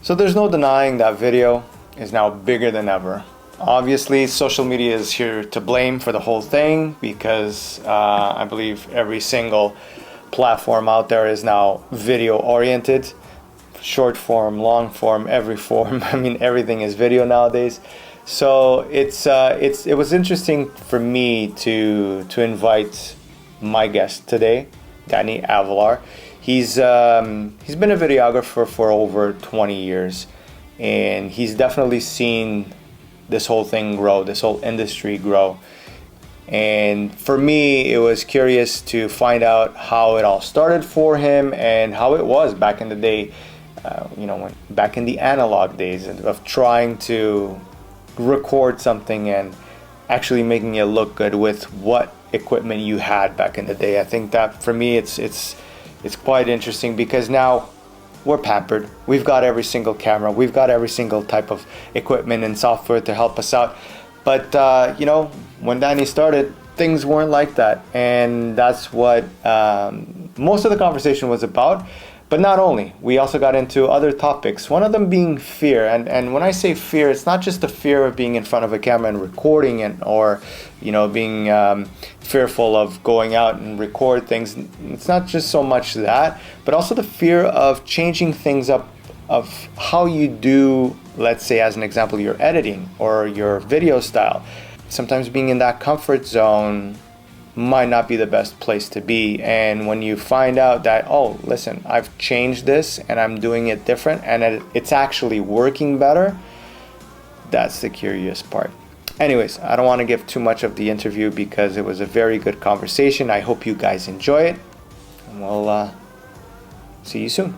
So there's no denying that video is now bigger than ever. Obviously, social media is here to blame for the whole thing because I believe every single platform out there is now video oriented. Short form, long form, every form. I mean, everything is video nowadays. So it was interesting for me to invite my guest today, Danny Avelar. He's been a videographer for over 20 years, and he's definitely seen this whole thing grow, this whole industry grow. And for me, it was curious to find out how it all started for him and how it was back in the day, back in the analog days of trying to record something and actually making it look good with what equipment you had back in the day. I think that for me, it's quite interesting because now we're pampered. We've got every single camera. We've got every single type of equipment and software to help us out. But, when Danny started, things weren't like that. And that's what most of the conversation was about. But not only, we also got into other topics, one of them being fear. And when I say fear, it's not just the fear of being in front of a camera and recording it, or, being fearful of going out and record things. It's not just so much that, but also the fear of changing things up, of how you do, let's say as an example, your editing or your video style. Sometimes being in that comfort zone might not be the best place to be. And when you find out that, oh, listen, I've changed this and I'm doing it different and it's actually working better, that's the curious part. Anyways, I don't want to give too much of the interview because it was a very good conversation. I hope you guys enjoy it, and we'll see you soon.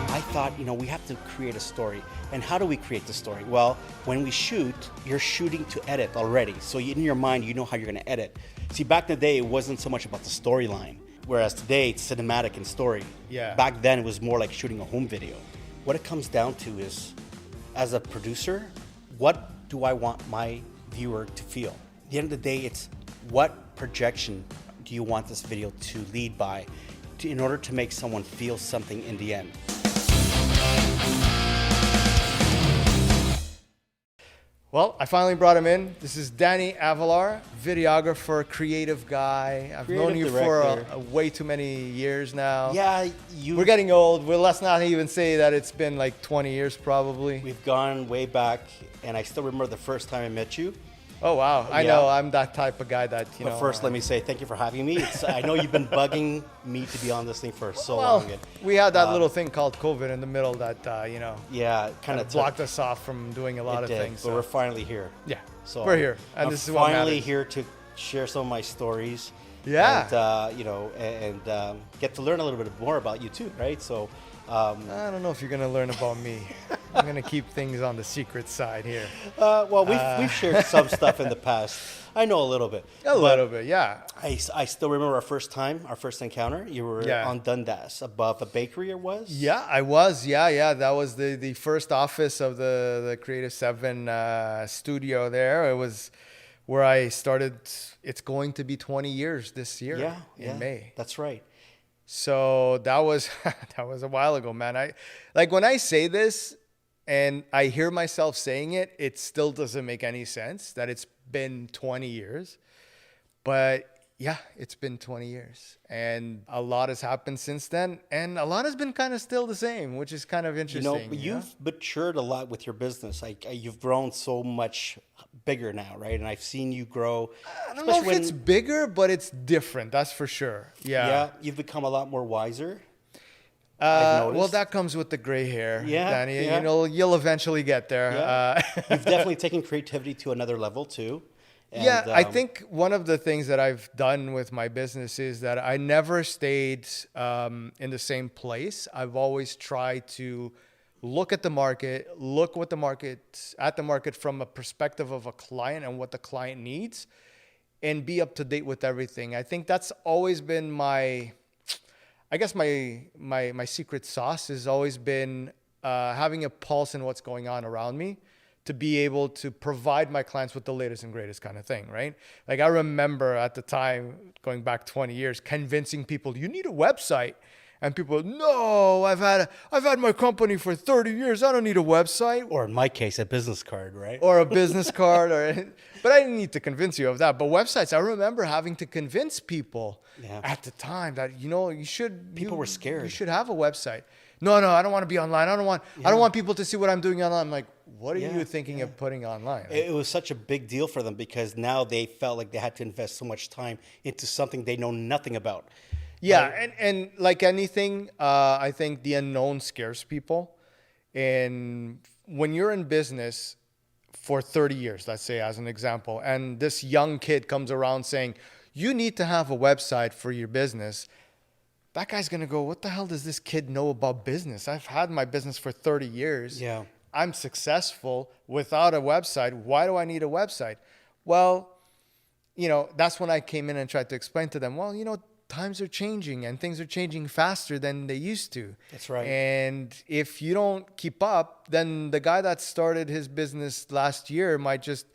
I thought, we have to create a story. And how do we create the story? Well, when we shoot, you're shooting to edit already. So in your mind, you know how you're going to edit. See, back in the day, it wasn't so much about the storyline, whereas today it's cinematic and story. Yeah. Back then, it was more like shooting a home video. What it comes down to is, as a producer, what do I want my viewer to feel? At the end of the day, it's what projection do you want this video to lead by in order to make someone feel something in the end. Well, I finally brought him in. This is Danny Avelar, videographer, creative guy. I've known you for way too many years now. Yeah, we're getting old. Well, let's not even say that it's been like 20 years probably. We've gone way back, and I still remember the first time I met you. Oh, wow. I know. I'm that type of guy that, But first, let me say thank you for having me. I know you've been bugging me to be on this thing for so long. We had that little thing called COVID in the middle that, yeah, kind of blocked us off from doing a lot of things. But we're finally here. Yeah, so we're here. And this is what matters. Finally here to share some of my stories. Yeah. And, get to learn a little bit more about you too, right? So, I don't know if you're going to learn about me. I'm going to keep things on the secret side here. Well, we've shared some stuff in the past. I know a little bit. A little bit, yeah. I still remember our first encounter. You were on Dundas above a bakery, it was? Yeah, I was. Yeah. That was the first office of the Creative 7 studio there. It was where I started. It's going to be 20 years this year in May. That's right. So that was a while ago, man. When I say this and I hear myself saying it, it still doesn't make any sense that it's been 20 years. But yeah, it's been 20 years. And a lot has happened since then. And a lot has been kind of still the same, which is kind of interesting. You've matured a lot with your business. You've grown so much bigger now, right? And I've seen you grow. I don't know if it's bigger, but it's different. That's for sure. Yeah, you've become a lot more wiser. Well, that comes with the gray hair, Danny. Yeah. You'll eventually get there. Yeah. You've definitely taken creativity to another level too. And, I think one of the things that I've done with my business is that I never stayed in the same place. I've always tried to look at the market, at the market from a perspective of a client and what the client needs, and be up to date with everything. I think that's always been my secret sauce has always been having a pulse in what's going on around me, to be able to provide my clients with the latest and greatest kind of thing, right? I remember at the time, going back 20 years, convincing people, you need a website. And people, no, I've had my company for 30 years. I don't need a website Or in my case, a business card, right? or a business card. But I didn't need to convince you of that. But websites, I remember having to convince people at the time that, you should. People were scared. You should have a website. No, I don't want to be online. I don't want people to see what I'm doing online. I'm like, what are you thinking of putting online? It was such a big deal for them because now they felt like they had to invest so much time into something they know nothing about. Yeah, and like anything, I think the unknown scares people. And when you're in business for 30 years, let's say as an example, and this young kid comes around saying, you need to have a website for your business, that guy's going to go, what the hell does this kid know about business? I've had my business for 30 years. Yeah. I'm successful without a website. Why do I need a website? Well, that's when I came in and tried to explain to them, well, times are changing and things are changing faster than they used to. That's right. And if you don't keep up, then the guy that started his business last year might just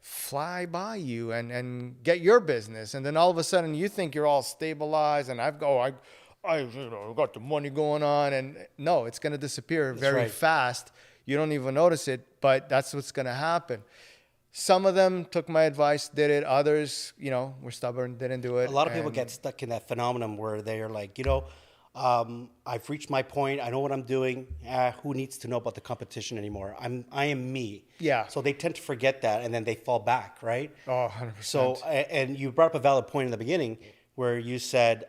fly by you and get your business. And then all of a sudden you think you're all stabilized and I got the money going on. And no, it's going to disappear very fast. You don't even notice it, but that's what's going to happen. Some of them took my advice, did it. Others, were stubborn, didn't do it. A lot of people get stuck in that phenomenon where they're like, I've reached my point. I know what I'm doing. Who needs to know about the competition anymore? I am me. Yeah. So they tend to forget that, and then they fall back, right? Oh, 100%. So, and you brought up a valid point in the beginning where you said,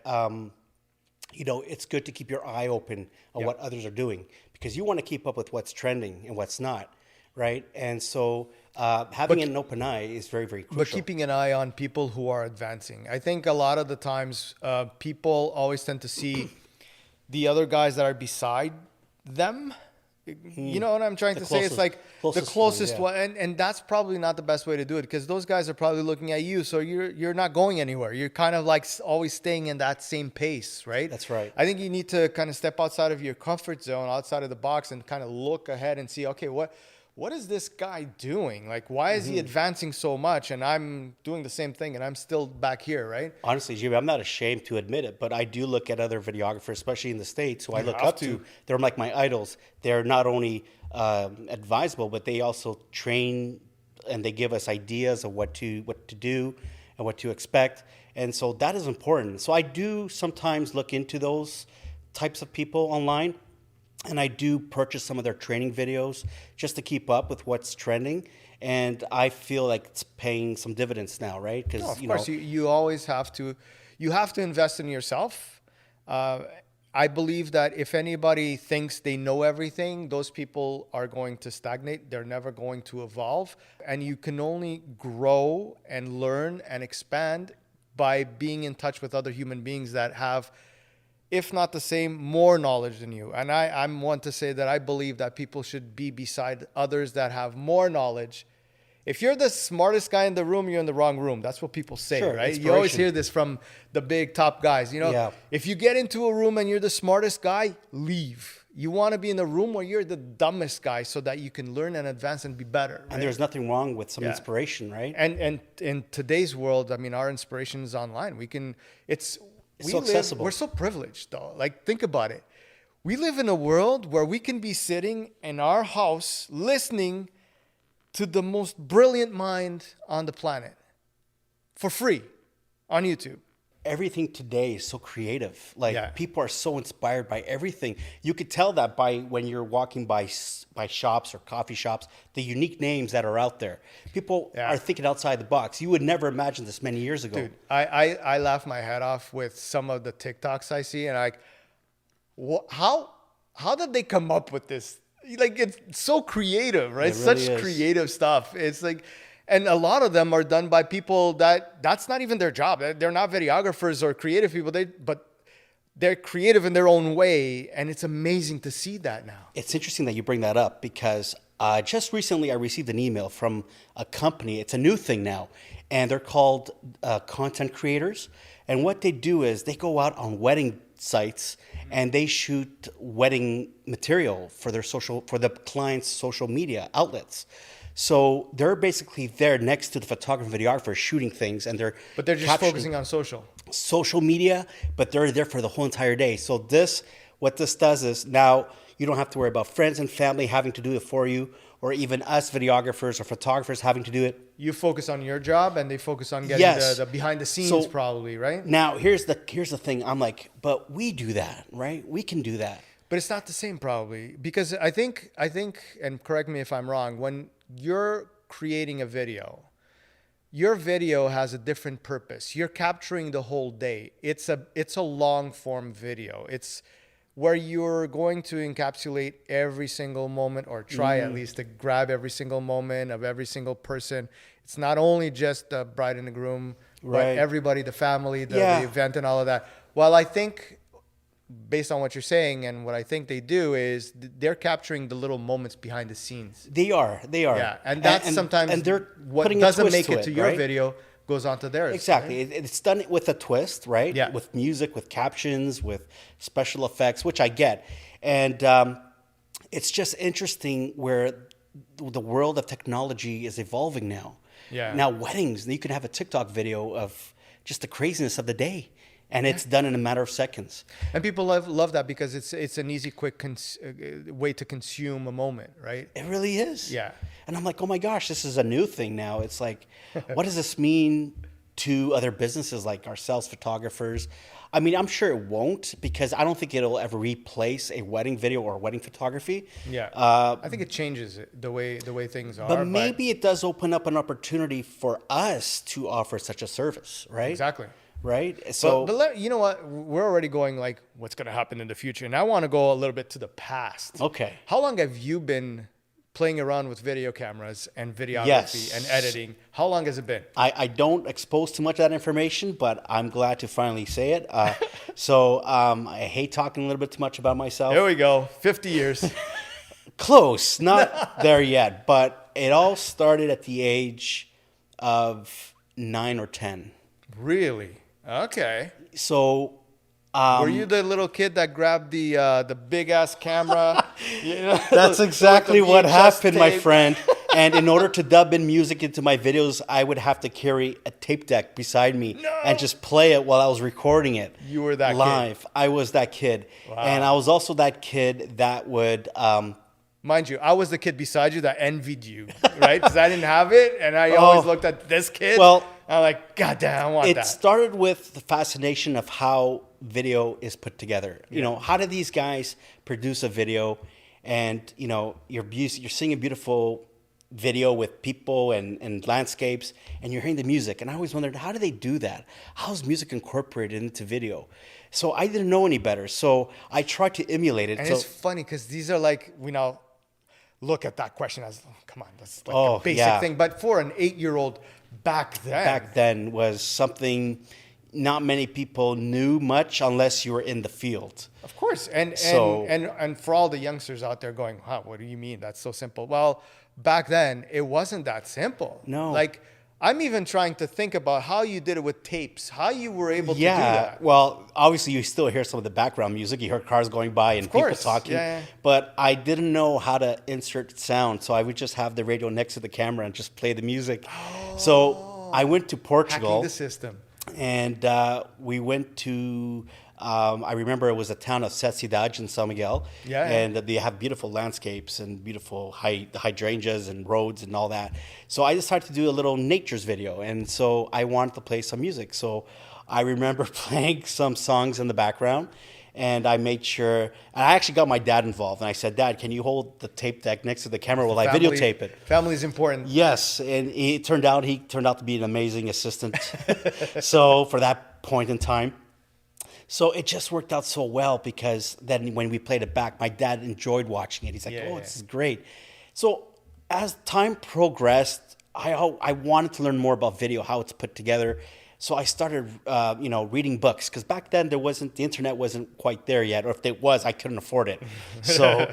it's good to keep your eye open on what others are doing because you want to keep up with what's trending and what's not, right? And so having an open eye is very, very crucial. But keeping an eye on people who are advancing. I think a lot of the times people always tend to see the other guys that are beside them. You know what I'm trying to say? It's like the closest one. And that's probably not the best way to do it because those guys are probably looking at you. So you're not going anywhere. You're kind of like always staying in that same pace, right? That's right. I think you need to kind of step outside of your comfort zone, outside of the box and kind of look ahead and see, okay, what is this guy doing? Like, why is he advancing so much and I'm doing the same thing and I'm still back here, right? Honestly, Jimmy, I'm not ashamed to admit it, but I do look at other videographers, especially in the States, who I look up to. They're like my idols. They're not only advisable, but they also train and they give us ideas of what to do and what to expect. And so that is important. So I do sometimes look into those types of people online. And I do purchase some of their training videos just to keep up with what's trending. And I feel like it's paying some dividends now, right? Because of course, you always have to invest in yourself. I believe that if anybody thinks they know everything, those people are going to stagnate. They're never going to evolve. And you can only grow and learn and expand by being in touch with other human beings that have, if not the same, more knowledge than you. And I'm one to say that I believe that people should be beside others that have more knowledge. If you're the smartest guy in the room, you're in the wrong room. That's what people say, right? You always hear this from the big top guys. If you get into a room and you're the smartest guy, leave. You want to be in the room where you're the dumbest guy so that you can learn and advance and be better. Right? And there's nothing wrong with some inspiration, right? And in today's world, I mean, our inspiration is online. It's so accessible. We're so privileged, though. Like, think about it. We live in a world where we can be sitting in our house listening to the most brilliant mind on the planet for free on YouTube. Everything today is so creative. People are so inspired by everything. You could tell that by when you're walking by shops or coffee shops, the unique names that are out there. People are thinking outside the box. You would never imagine this many years ago. Dude, I laugh my head off with some of the TikToks I see, and how did they come up with this? Like, it's so creative, right? It really Such creative stuff. It's like, and a lot of them are done by people that's not even their job. They're not videographers or creative people, but they're creative in their own way. And it's amazing to see that now. It's interesting that you bring that up because just recently I received an email from a company. It's a new thing now. And they're called content creators. And what they do is they go out on wedding sites and they shoot wedding material for the client's social media outlets. So they're basically there next to the photographer and videographer shooting things, and But they're just focusing on social. social media, but they're there for the whole entire day. So what this does is now you don't have to worry about friends and family having to do it for you, or even us videographers or photographers having to do it. You focus on your job, and they focus on getting Yes. the behind the scenes, So probably, right? Now here's the thing. I'm like, but we do that, right? We can do that. But it's not the same, probably, because I think, and correct me if I'm wrong, when you're creating a video, your video has a different purpose. You're capturing the whole day. It's a long form video. It's where you're going to encapsulate every single moment, or try at least to grab every single moment of every single person. It's not only just the bride and the groom, but everybody, the family, the event, and all of that. Well, I think, based on what you're saying and what I think they do, is they're capturing the little moments behind the scenes. They are. Yeah, and that's sometimes and they're what doesn't make it to your video goes onto theirs. Exactly. Right? It's done with a twist, right? Yeah. With music, with captions, with special effects, which I get. And it's just interesting where the world of technology is evolving now. Yeah. Now weddings, you can have a TikTok video of just the craziness of the day, and it's done in a matter of seconds. And people love that because it's an easy, quick way to consume a moment, right? It really is. Yeah. And I'm like, oh my gosh, this is a new thing now. It's like, what does this mean to other businesses like ourselves, photographers? I mean, I'm sure it won't, because I don't think it'll ever replace a wedding video or wedding photography. Yeah. I think it changes the way things are. But maybe it does open up an opportunity for us to offer such a service, right? Exactly. Right? So, but you know what? We're already going like, what's going to happen in the future? And I want to go a little bit to the past. okay. How long have you been playing around with video cameras and videography and editing? How long has it been? I don't expose too much of that information, but I'm glad to finally say it. I hate talking a little bit too much about myself. There we go. 50 years. Close, not there yet, but it all started at the age of 9 or 10. Really? Okay. So, were you the little kid that grabbed the big ass camera? that's exactly with the what VHS happened, my tape? friend. And in order to dub in music into my videos, I would have to carry a tape deck beside me and just play it while I was recording it. You were that live. kid. I was that kid. Wow. And I was also that kid that would mind you, I was the kid beside you that envied you, right? Because I didn't have it, and I always looked at this kid. Well, I'm like, God damn, I want that. It started with the fascination of how video is put together. You know, how do these guys produce a video, and you know, you're seeing a beautiful video with people and landscapes, and you're hearing the music. And I always wondered, how do they do that? How is music incorporated into video? So I didn't know any better. So I tried to emulate it. And so, it's funny because these are like, we now look at that question as, oh, come on, that's like a basic thing. But for an 8-year-old back then was something not many people knew much unless you were in the field. Of course. And for all the youngsters out there going, wow, what do you mean? That's so simple. Well, back then, it wasn't that simple. No. Like, I'm even trying to think about how you did it with tapes, how you were able to do that. Well, obviously you still hear some of the background music. You hear cars going by and people talking. Yeah. But I didn't know how to insert sound, so I would just have the radio next to the camera and just play the music. So I went to Portugal. Hacking the system. And we went to, I remember it was a town of Cidade in São Miguel. Yeah. And they have beautiful landscapes and beautiful hydrangeas and roads and all that. So I decided to do a little nature's video. And so I wanted to play some music. So I remember playing some songs in the background. And I made sure, and I actually got my dad involved. And I said, Dad, can you hold the tape deck next to the camera while I videotape it? Family's important. Yes, and he turned out to be an amazing assistant. So for that point in time, so it just worked out so well, because then when we played it back, my dad enjoyed watching it. He's like, this is great. So as time progressed, I wanted to learn more about video, how it's put together. So I started, reading books, because back then the internet wasn't quite there yet, or if it was, I couldn't afford it. So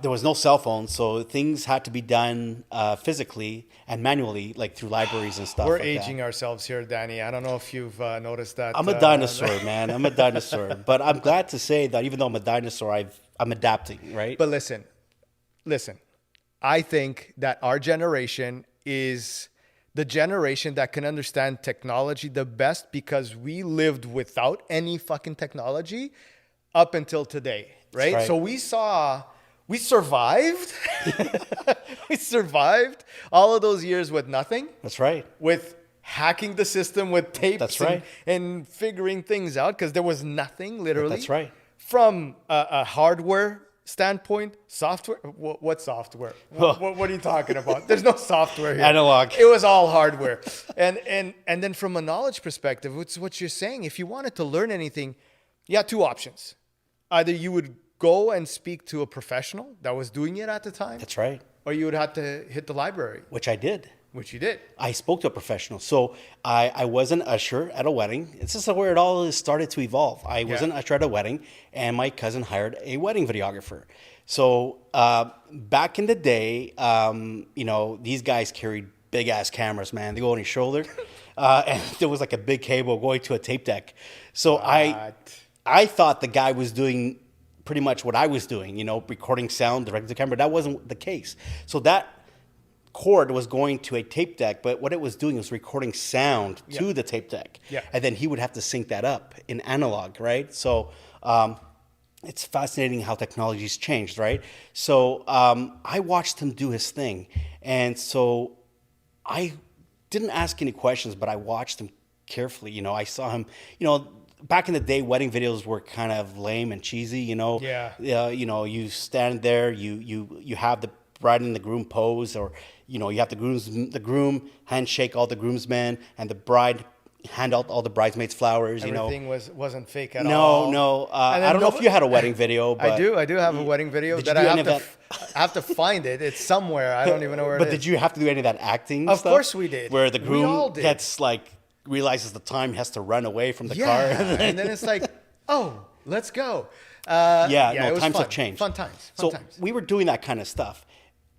there was no cell phone, so things had to be done physically and manually, like through libraries and stuff. We're aging ourselves here, Danny. I don't know if you've noticed that. I'm a dinosaur, man. I'm a dinosaur. But I'm glad to say that even though I'm a dinosaur, I'm adapting, right? But listen. I think that our generation is the generation that can understand technology the best because we lived without any fucking technology up until today, right? right. So we survived. We survived all of those years with nothing. That's right. With hacking the system with tapes. That's right. And figuring things out because there was nothing, literally. That's right. From a hardware standpoint, software. What software? What are you talking about? There's no software here. Analog. It was all hardware. And then from a knowledge perspective, it's what you're saying. If you wanted to learn anything, you had two options. Either you would go and speak to a professional that was doing it at the time. That's right. Or you would have to hit the library. Which I did. Which you did. I spoke to a professional. So I was an usher at a wedding. This is where it all started to evolve. I was an usher at a wedding, and my cousin hired a wedding videographer. So back in the day, these guys carried big-ass cameras, man. They go on your shoulder. And there was like a big cable going to a tape deck. So I thought the guy was doing pretty much what I was doing, recording sound directly to the camera. That wasn't the case. So that cord was going to a tape deck, but what it was doing was recording sound to the tape deck. Yeah. And then he would have to sync that up in analog, right? So it's fascinating how technology's changed, right? So I watched him do his thing. And so I didn't ask any questions, but I watched him carefully. I saw him, back in the day, wedding videos were kind of lame and cheesy, you stand there, you have the bride and the groom pose, or you have the groom handshake all the groomsmen, and the bride hand out all the bridesmaids flowers. Everything wasn't fake at all. No. I don't know if you had a wedding video. But I do have a wedding video that I have to find it. It's somewhere. I don't even know where it is. But did you have to do any of that acting Of stuff? course we did. Where the groom gets realizes the time, has to run away from the car. And then it's like, oh, let's go. Times have changed. Fun times. We were doing that kind of stuff.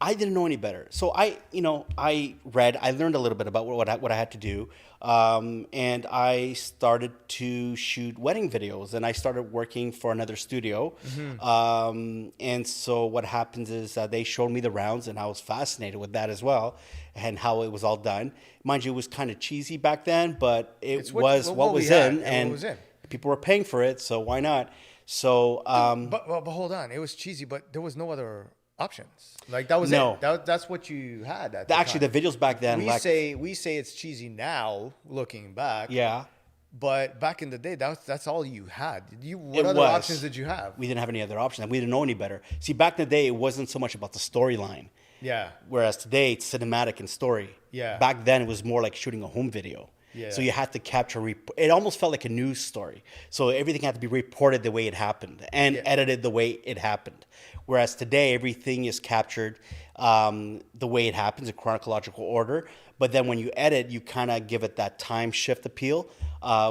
I didn't know any better. So I learned a little bit about what I had to do. And I started to shoot wedding videos, and I started working for another studio. Mm-hmm. And so what happens is they showed me the rounds, and I was fascinated with that as well, and how it was all done. Mind you, it was kind of cheesy back then, but it was what was in, and people were paying for it, so why not? So, but hold on, it was cheesy, but there was no other options. Like that was it. That's what you had. Actually, the videos back then. We say it's cheesy now, looking back. Yeah. But back in the day, that's all you had. What other options did you have? We didn't have any other options. We didn't know any better. See, back in the day, it wasn't so much about the storyline. Yeah. Whereas today, it's cinematic and story. Yeah. Back then, it was more like shooting a home video. Yeah. So you had to capture. It almost felt like a news story. So everything had to be reported the way it happened and edited the way it happened. Whereas today, everything is captured the way it happens in chronological order. But then when you edit, you kind of give it that time shift appeal,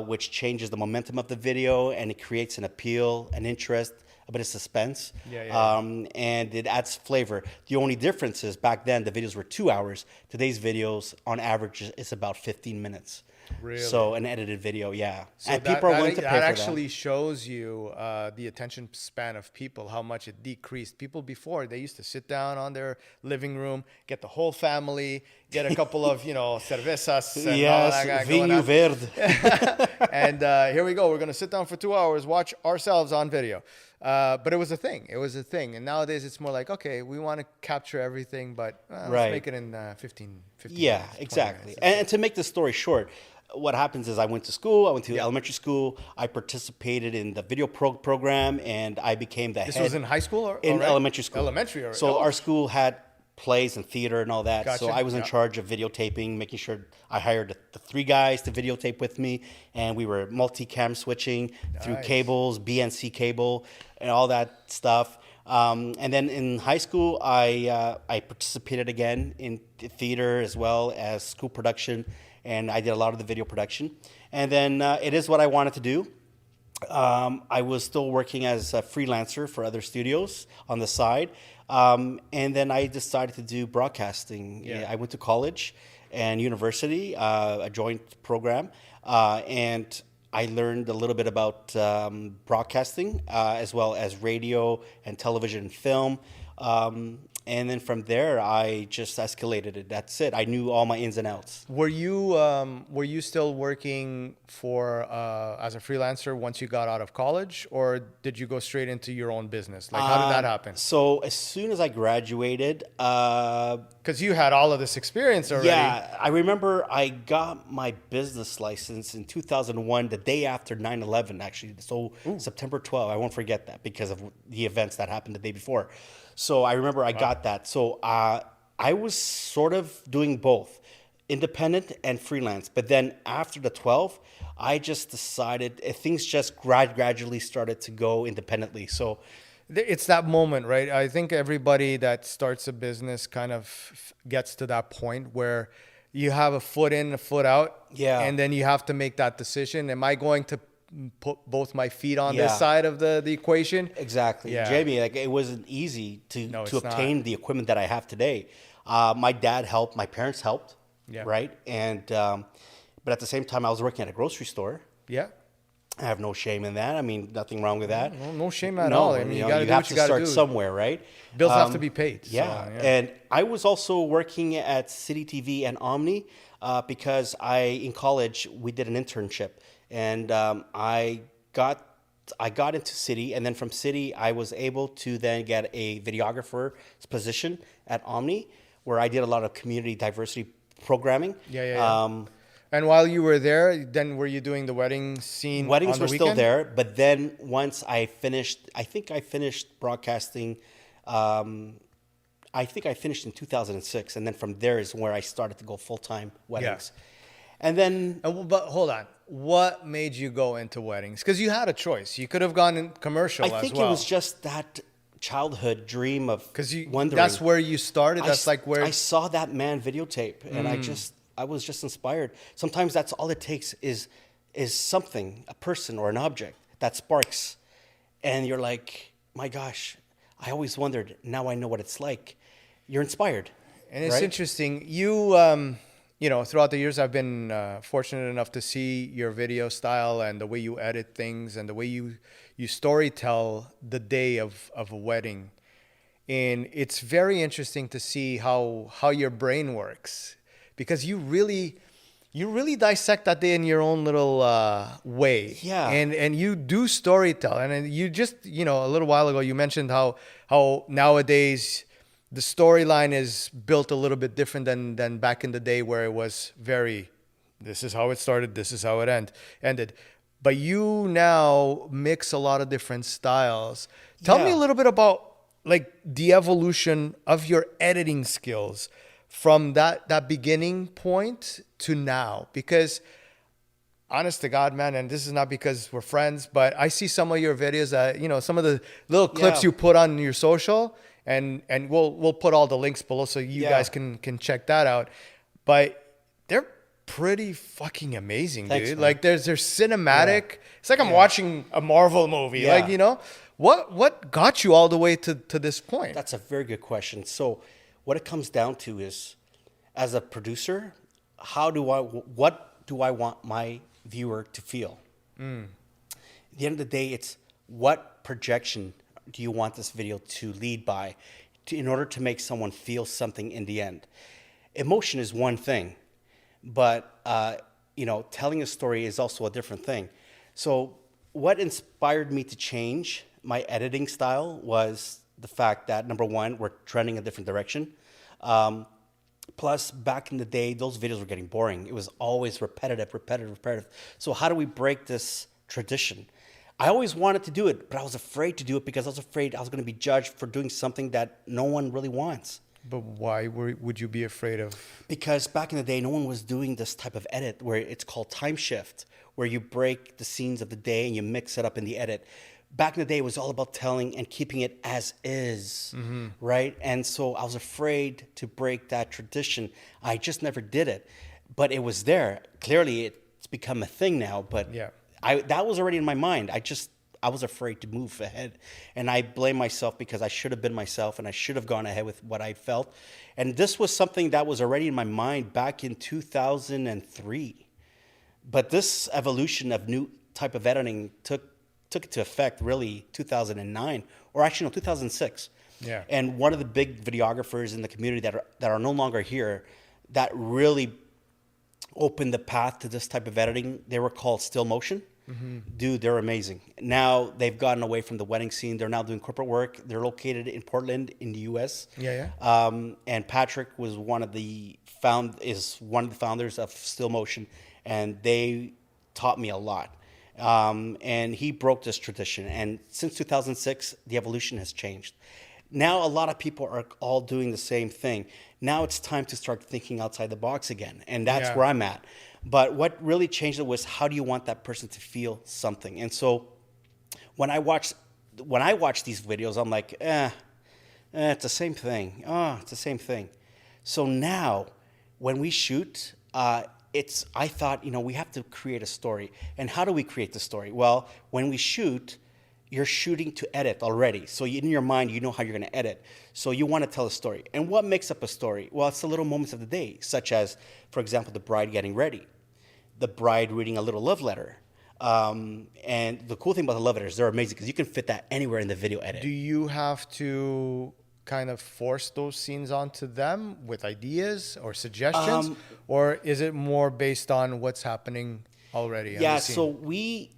which changes the momentum of the video, and it creates an appeal, an interest, a bit of suspense. And it adds flavor. The only difference is back then, the videos were 2 hours. Today's videos, on average, is about 15 minutes. Really? So an edited video, yeah. So and people are willing to pay for that. That actually shows you the attention span of people, how much it decreased. People before, they used to sit down on their living room, get the whole family, get a couple of, cervezas and all that vinho verde. And here we go. We're going to sit down for 2 hours, watch ourselves on video. But it was a thing. And nowadays it's more like, okay, we want to capture everything, but let's make it in 15 minutes, exactly. And to make the story short, what happens is I went to school. I went to elementary school. I participated in the video program, and I became the head. This was in high school? Or in elementary school. Elementary. So our school had plays and theater and all that. Gotcha. So I was in charge of videotaping, making sure I hired the 3 guys to videotape with me, and we were multicam switching through cables, BNC cable, and all that stuff. And then in high school, I participated again in theater as well as school production, and I did a lot of the video production. And then it is what I wanted to do. I was still working as a freelancer for other studios on the side. And then I decided to do broadcasting. I went to college and university, a joint program, and I learned a little bit about broadcasting, as well as radio and television and film. And then from there, I just escalated it. That's it. I knew all my ins and outs. Were you still working for as a freelancer once you got out of college, or did you go straight into your own business? Like, how did that happen? So as soon as I graduated, Because you had all of this experience already. yeah, I remember I got my business license in 2001, the day after 9/11, actually. So September 12th, I won't forget that because of the events that happened the day before. So I remember I got that. So I was sort of doing both, independent and freelance. But then after the 12th, I just decided things just gradually started to go independently. So It's that moment, right? I think everybody that starts a business kind of gets to that point where you have a foot in, a foot out. Yeah. And then you have to make that decision. Am I going to put both my feet on Yeah. this side of the equation? Exactly. Yeah. Jamie, like it wasn't easy No, to it's obtain the equipment that I have today. My dad helped, my parents helped, Yeah. right? And but at the same time, I was working at a grocery store. Yeah. I have no shame in that. I mean, nothing wrong with that. No shame at all. I mean, you got to do have what you to got to start do. somewhere, right? Bills have to be paid. So, Yeah. And I was also working at City TV and Omni because in college we did an internship, and I got into City, and then from City I was able to then get a videographer's position at Omni, where I did a lot of community diversity programming. Yeah. And while you were there, then were you doing the wedding scene? Weddings on the were still weekend? there, but then once I finished, I think I finished broadcasting. I think I finished in 2006, and then from there is where I started to go full-time weddings. And then But hold on. What made you go into weddings? Because you had a choice. You could have gone in commercial I as think well. it was just that childhood dream of wondering. That's where you started. That's like where I saw that man videotape, and I was just inspired. Sometimes that's all it takes is something, a person or an object that sparks, and you're like, my gosh, I always wondered. Now I know what it's like. You're inspired. And it's right? interesting. You know, throughout the years, I've been fortunate enough to see your video style and the way you edit things and the way you story tell the day of a wedding. And it's very interesting to see how your brain works, because you really dissect that day in your own little way. Yeah. And you do storytell. And you just, you know, a little while ago, you mentioned how nowadays the storyline is built a little bit different than back in the day, where it was very, this is how it started, this is how it ended. But you now mix a lot of different styles. Tell me a little bit about like the evolution of your editing skills from that beginning point to now, because honest to God, man, and this is not because we're friends, but I see some of your videos that, you know, some of the little clips you put on your social, and we'll put all the links below so you guys can check that out. But they're pretty fucking amazing, Thanks, dude. man. Like they're cinematic. Yeah. It's like I'm watching a Marvel movie. Yeah. Like, you know, what got you all the way to this point? That's a very good question. So what it comes down to is, as a producer, what do I want my viewer to feel? At the end of the day, it's what projection do you want this video to lead by in order to make someone feel something in the end. Emotion is one thing, but you know, telling a story is also a different thing. So what inspired me to change my editing style was the fact that, number one, we're trending a different direction. Plus, back in the day, those videos were getting boring. It was always repetitive. So how do we break this tradition? I always wanted to do it, but I was afraid to do it because I was afraid I was going to be judged for doing something that no one really wants. But why would you be afraid of? Because back in the day, no one was doing this type of edit where it's called time shift, where you break the scenes of the day and you mix it up in the edit. Back in the day, it was all about telling and keeping it as is, right? And so I was afraid to break that tradition. I just never did it, but it was there. Clearly, it's become a thing now, but that was already in my mind. I was afraid to move ahead, and I blame myself because I should have been myself and I should have gone ahead with what I felt. And this was something that was already in my mind back in 2003. But this evolution of new type of editing took it to effect really 2009, or actually no, 2006. Yeah. And one of the big videographers in the community that are no longer here, that really opened the path to this type of editing, they were called Still Motion. Dude, they're amazing. Now they've gotten away from the wedding scene. They're now doing corporate work. They're located in Portland in the US. And Patrick was one of the founders of Still Motion, and they taught me a lot. And he broke this tradition. And since 2006, the evolution has changed. Now a lot of people are all doing the same thing. Now it's time to start thinking outside the box again. And that's where I'm at. But what really changed it was, how do you want that person to feel something? And so when I watch these videos, I'm like, it's the same thing. It's the same thing. So now when we shoot, I thought, we have to create a story. And how do we create the story? Well, when we shoot, you're shooting to edit already. So in your mind, you know how you're going to edit. So you want to tell a story. And what makes up a story? Well, it's the little moments of the day, such as, for example, the bride getting ready, the bride reading a little love letter. And the cool thing about the love letters, they're amazing because you can fit that anywhere in the video edit. Do you have to kind of force those scenes onto them with ideas or suggestions? Or is it more based on what's happening already? Yeah, so we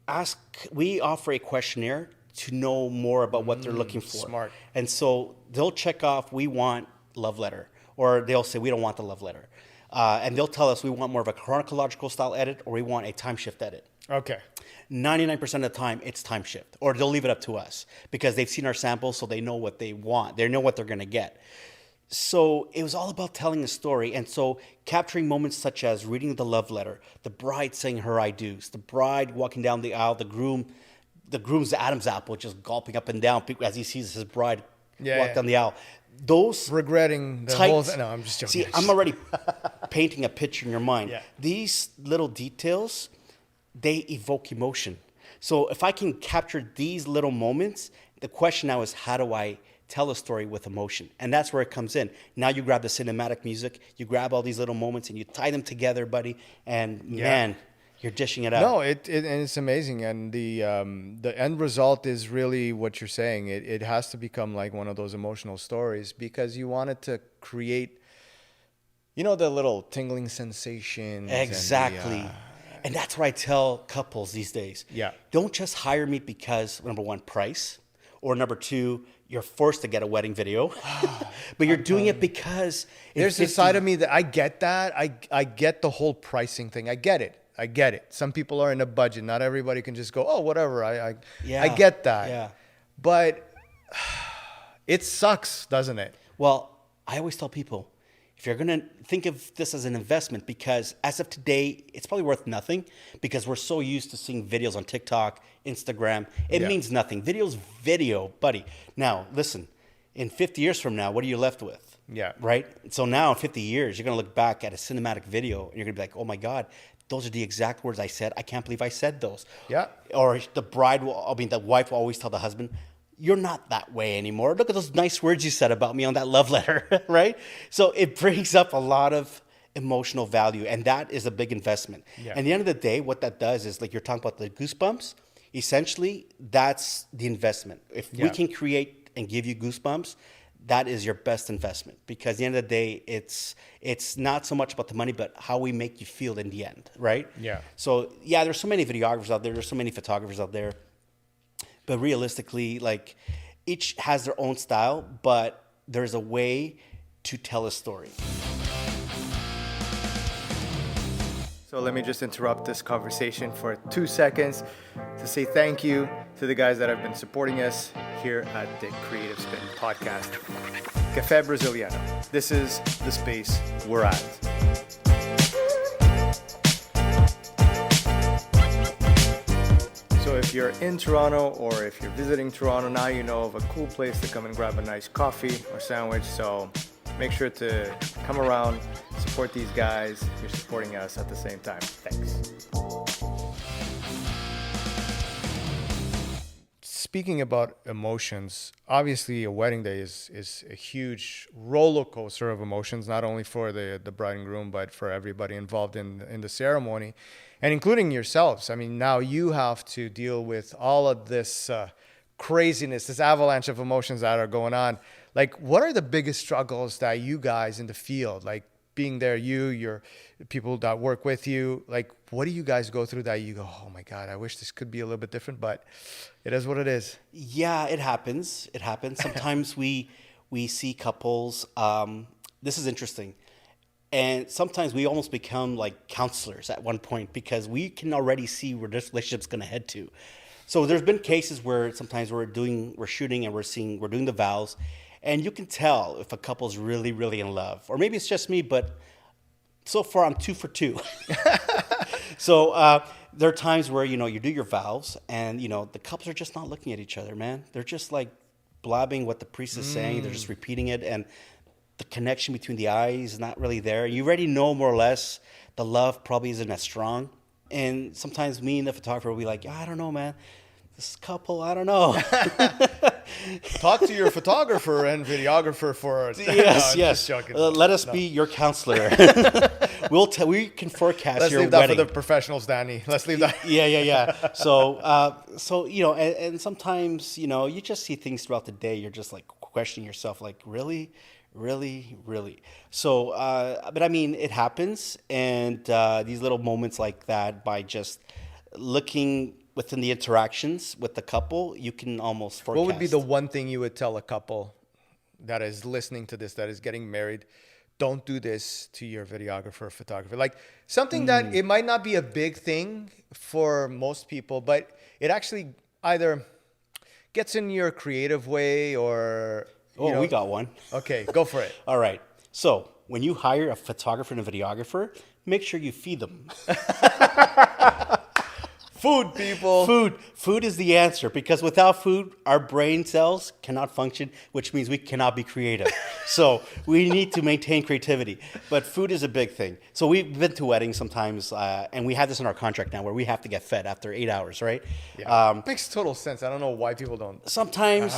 offer a questionnaire to know more about what they're looking for. Smart. And so they'll check off, we want love letter, or they'll say, we don't want the love letter. And they'll tell us we want more of a chronological style edit, or we want a time shift edit. Okay. 99% of the time, it's time shift, or they'll leave it up to us because they've seen our samples, so they know what they want. They know what they're going to get. So it was all about telling a story. And so capturing moments such as reading the love letter, the bride saying her I do's, the bride walking down the aisle, the groom's Adam's apple just gulping up and down as he sees his bride walk down the aisle. Those regretting the whole thing. No, I'm just joking. See, I'm already painting a picture in your mind. Yeah. These little details, they evoke emotion. So if I can capture these little moments, the question now is, how do I tell a story with emotion? And that's where it comes in. Now you grab the cinematic music, you grab all these little moments and you tie them together, buddy, and man, you're dishing it out. No, and it's amazing. And the end result is really what you're saying. It has to become like one of those emotional stories because you want it to create, the little tingling sensations. Exactly. And that's what I tell couples these days. Yeah. Don't just hire me because, number one, price, or number two, you're forced to get a wedding video, but you're doing it because there's a side of me that I get that. I get the whole pricing thing. I get it. Some people are in a budget. Not everybody can just go, oh, whatever. I get that. Yeah. But it sucks, doesn't it? Well, I always tell people, if you're going to think of this as an investment, because as of today, it's probably worth nothing because we're so used to seeing videos on TikTok, Instagram. It means nothing. Video's video, buddy. Now, listen, in 50 years from now, what are you left with? Yeah. Right? So now in 50 years, you're going to look back at a cinematic video and you're going to be like, oh my God, those are the exact words I said. I can't believe I said those. Yeah. Or the wife will always tell the husband, you're not that way anymore. Look at those nice words you said about me on that love letter, right? So it brings up a lot of emotional value, and that is a big investment. Yeah. And at the end of the day, what that does is, like you're talking about the goosebumps, essentially that's the investment. If we can create and give you goosebumps, that is your best investment, because at the end of the day, it's not so much about the money, but how we make you feel in the end, right? Yeah. So yeah, there's so many videographers out there. There's so many photographers out there. But realistically, like, each has their own style, but there's a way to tell a story. So let me just interrupt this conversation for 2 seconds to say thank you to the guys that have been supporting us here at the Creative Spin podcast. Café Brasiliano. This is the space we're at. So if you're in Toronto or if you're visiting Toronto, now you know of a cool place to come and grab a nice coffee or sandwich. So make sure to come around, support these guys. You're supporting us at the same time. Thanks. Speaking about emotions, obviously a wedding day is a huge roller coaster of emotions, not only for the bride and groom, but for everybody involved in the ceremony, and including yourselves. I mean, now you have to deal with all of this craziness, this avalanche of emotions that are going on, like what are the biggest struggles that you guys in the field, like being there, your people that work with you, like what do you guys go through that you go, oh my God, I wish this could be a little bit different, but it is what it is. Yeah, it happens. It happens. Sometimes we see couples. This is interesting. And sometimes we almost become like counselors at one point because we can already see where this relationship's going to head to. So there's been cases where sometimes we're shooting and we're doing the vows, and you can tell if a couple's really, really in love. Or maybe it's just me, but so far I'm 2 for 2. So there are times where, you do your vows and, the couples are just not looking at each other, man. They're just like blabbing what the priest is saying. They're just repeating it. And the connection between the eyes is not really there. You already know more or less the love probably isn't as strong. And sometimes me and the photographer will be like, I don't know, man. This couple, I don't know. Talk to your photographer and videographer for yes, no, yes. Let us be your counselor. We can forecast Let's your leave wedding. that for the professionals, Danny. Let's leave that. Yeah. So and sometimes you just see things throughout the day. You're just like questioning yourself, like really. So, but I mean, it happens, and these little moments like that, by just looking within the interactions with the couple, you can almost forecast. What would be the one thing you would tell a couple that is listening to this, that is getting married? Don't do this to your videographer or photographer. Like something that it might not be a big thing for most people, but it actually either gets in your creative way or... we got one. Okay, go for it. All right. So when you hire a photographer and a videographer, make sure you feed them. Food, people. Food is the answer, because without food, our brain cells cannot function, which means we cannot be creative. So we need to maintain creativity. But food is a big thing. So we've been to weddings sometimes, and we have this in our contract now where we have to get fed after 8 hours, right? Yeah. Makes total sense. I don't know why people don't. Sometimes,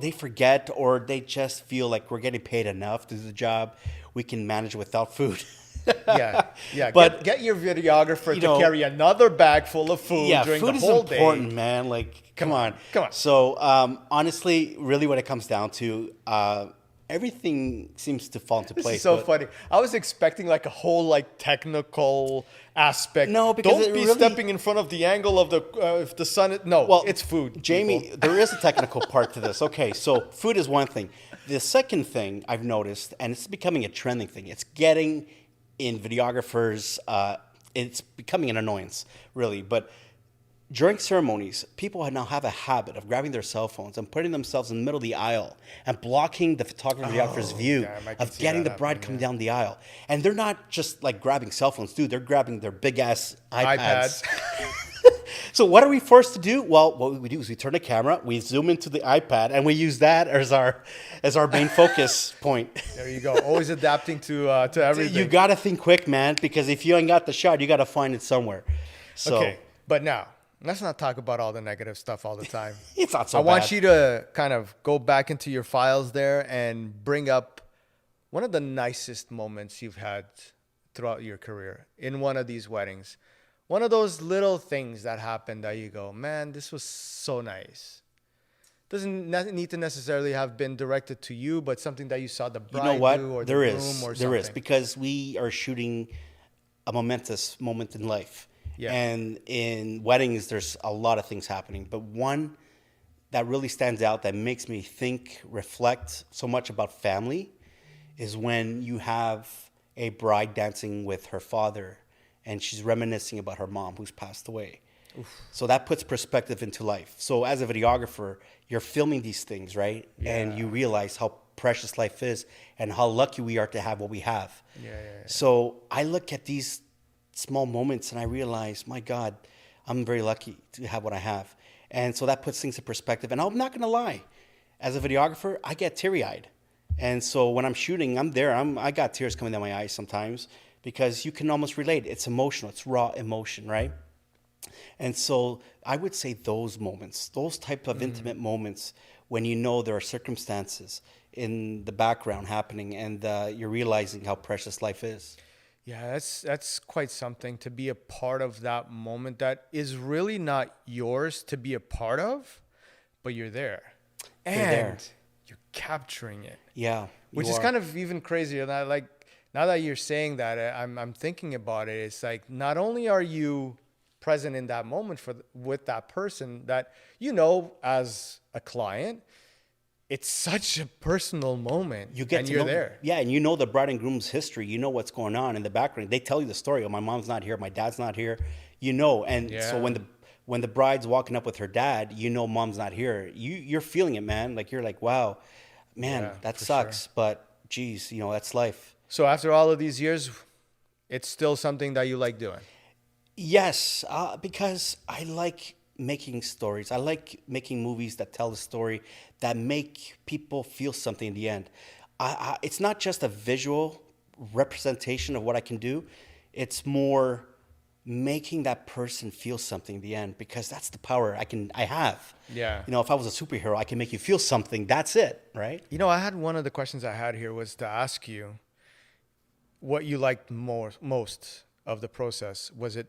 they forget, or they just feel like we're getting paid enough to do the job. We can manage without food. Yeah. But get your videographer to carry another bag full of food during the whole day. Food is important, man. Like, come on. So, honestly, really, what it comes down to, everything seems to fall into place. This is so funny. I was expecting like a whole like technical aspect. No, because don't be stepping in front of the angle of the if the sun. It's food. Jamie, people. There is a technical part to this. Okay, so food is one thing. The second thing I've noticed, and it's becoming a trending thing, it's getting in videographers, it's becoming an annoyance, really. But during ceremonies, people now have a habit of grabbing their cell phones and putting themselves in the middle of the aisle and blocking the photographer's view of getting the bride come down the aisle. And they're not just like grabbing cell phones, dude. They're grabbing their big ass iPads. So what are we forced to do? Well, what we do is we turn the camera, we zoom into the iPad, and we use that as our main focus point. There you go. Always adapting to everything. You got to think quick, man, because if you ain't got the shot, you got to find it somewhere. So, okay, but now, let's not talk about all the negative stuff all the time. It's not so bad. I want you to kind of go back into your files there and bring up one of the nicest moments you've had throughout your career in one of these weddings. One of those little things that happened that you go, man, this was so nice. Doesn't need to necessarily have been directed to you, but something that you saw the bride do or the groom or something. There is, because we are shooting a momentous moment in life. Yeah. And in weddings, there's a lot of things happening. But one that really stands out, that makes me think, reflect so much about family, is when you have a bride dancing with her father and she's reminiscing about her mom who's passed away. Oof. So that puts perspective into life. So as a videographer, you're filming these things, right? Yeah. And you realize how precious life is and how lucky we are to have what we have. Yeah. So I look at these small moments and I realize, my God, I'm very lucky to have what I have. And so that puts things in perspective. And I'm not going to lie. As a videographer, I get teary-eyed. And so when I'm shooting, I'm there. I got tears coming down my eyes sometimes, because you can almost relate. It's emotional. It's raw emotion, right? And so I would say those moments, those type of intimate moments, when you know there are circumstances in the background happening and you're realizing how precious life is. Yeah, that's quite something, to be a part of that moment that is really not yours to be a part of, but you're there. You're there. And you're capturing it. Yeah. Which is kind of even crazier. That, like, now that you're saying that, I'm thinking about it. It's like, not only are you present in that moment with that person that, you know, as a client, it's such a personal moment. You get and to you're know, there. Yeah, and you know the bride and groom's history. You know what's going on in the background. They tell you the story. Oh, my mom's not here. My dad's not here. You know, and so when the bride's walking up with her dad, you know mom's not here. You're feeling it, man. Like, you're like, wow, man, that sucks. Sure. But geez, you know, that's life. So after all of these years, it's still something that you like doing? Yes, because I like making stories. I like making movies that tell the story, that make people feel something in the end. It's not just a visual representation of what I can do. It's more making that person feel something in the end, because that's the power I have. Yeah. You know, if I was a superhero, I can make you feel something. That's it, right? You know, I had one of the questions I had here was to ask you what you liked most of the process. Was it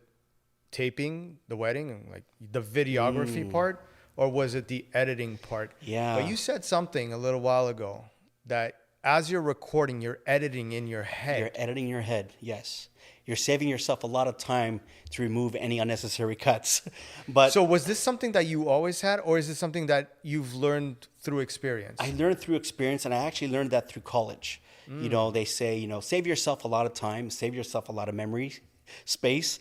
taping the wedding and like the videography part, or was it the editing part? Yeah. But you said something a little while ago that as you're recording, you're editing in your head. You're editing your head, yes. You're saving yourself a lot of time to remove any unnecessary cuts. But so was this something that you always had, or is it something that you've learned through experience? I learned through experience, and I actually learned that through college. You know, they say, you know, save yourself a lot of time, save yourself a lot of memory space.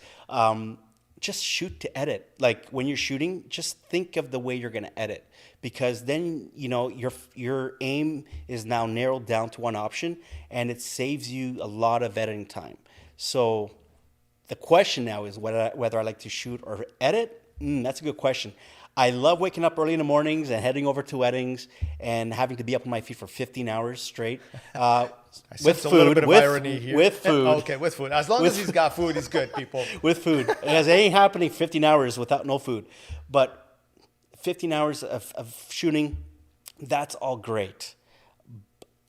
Just shoot to edit. Like, when you're shooting, just think of the way you're going to edit, because then, you know, your aim is now narrowed down to one option, and it saves you a lot of editing time. So the question now is whether I like to shoot or edit. That's a good question. I love waking up early in the mornings and heading over to weddings and having to be up on my feet for 15 hours straight. With food, a little bit of irony here. With food. Okay, with food. As long as he's got food, he's good, people. With food. Because it ain't happening 15 hours without no food. But 15 hours of shooting, that's all great.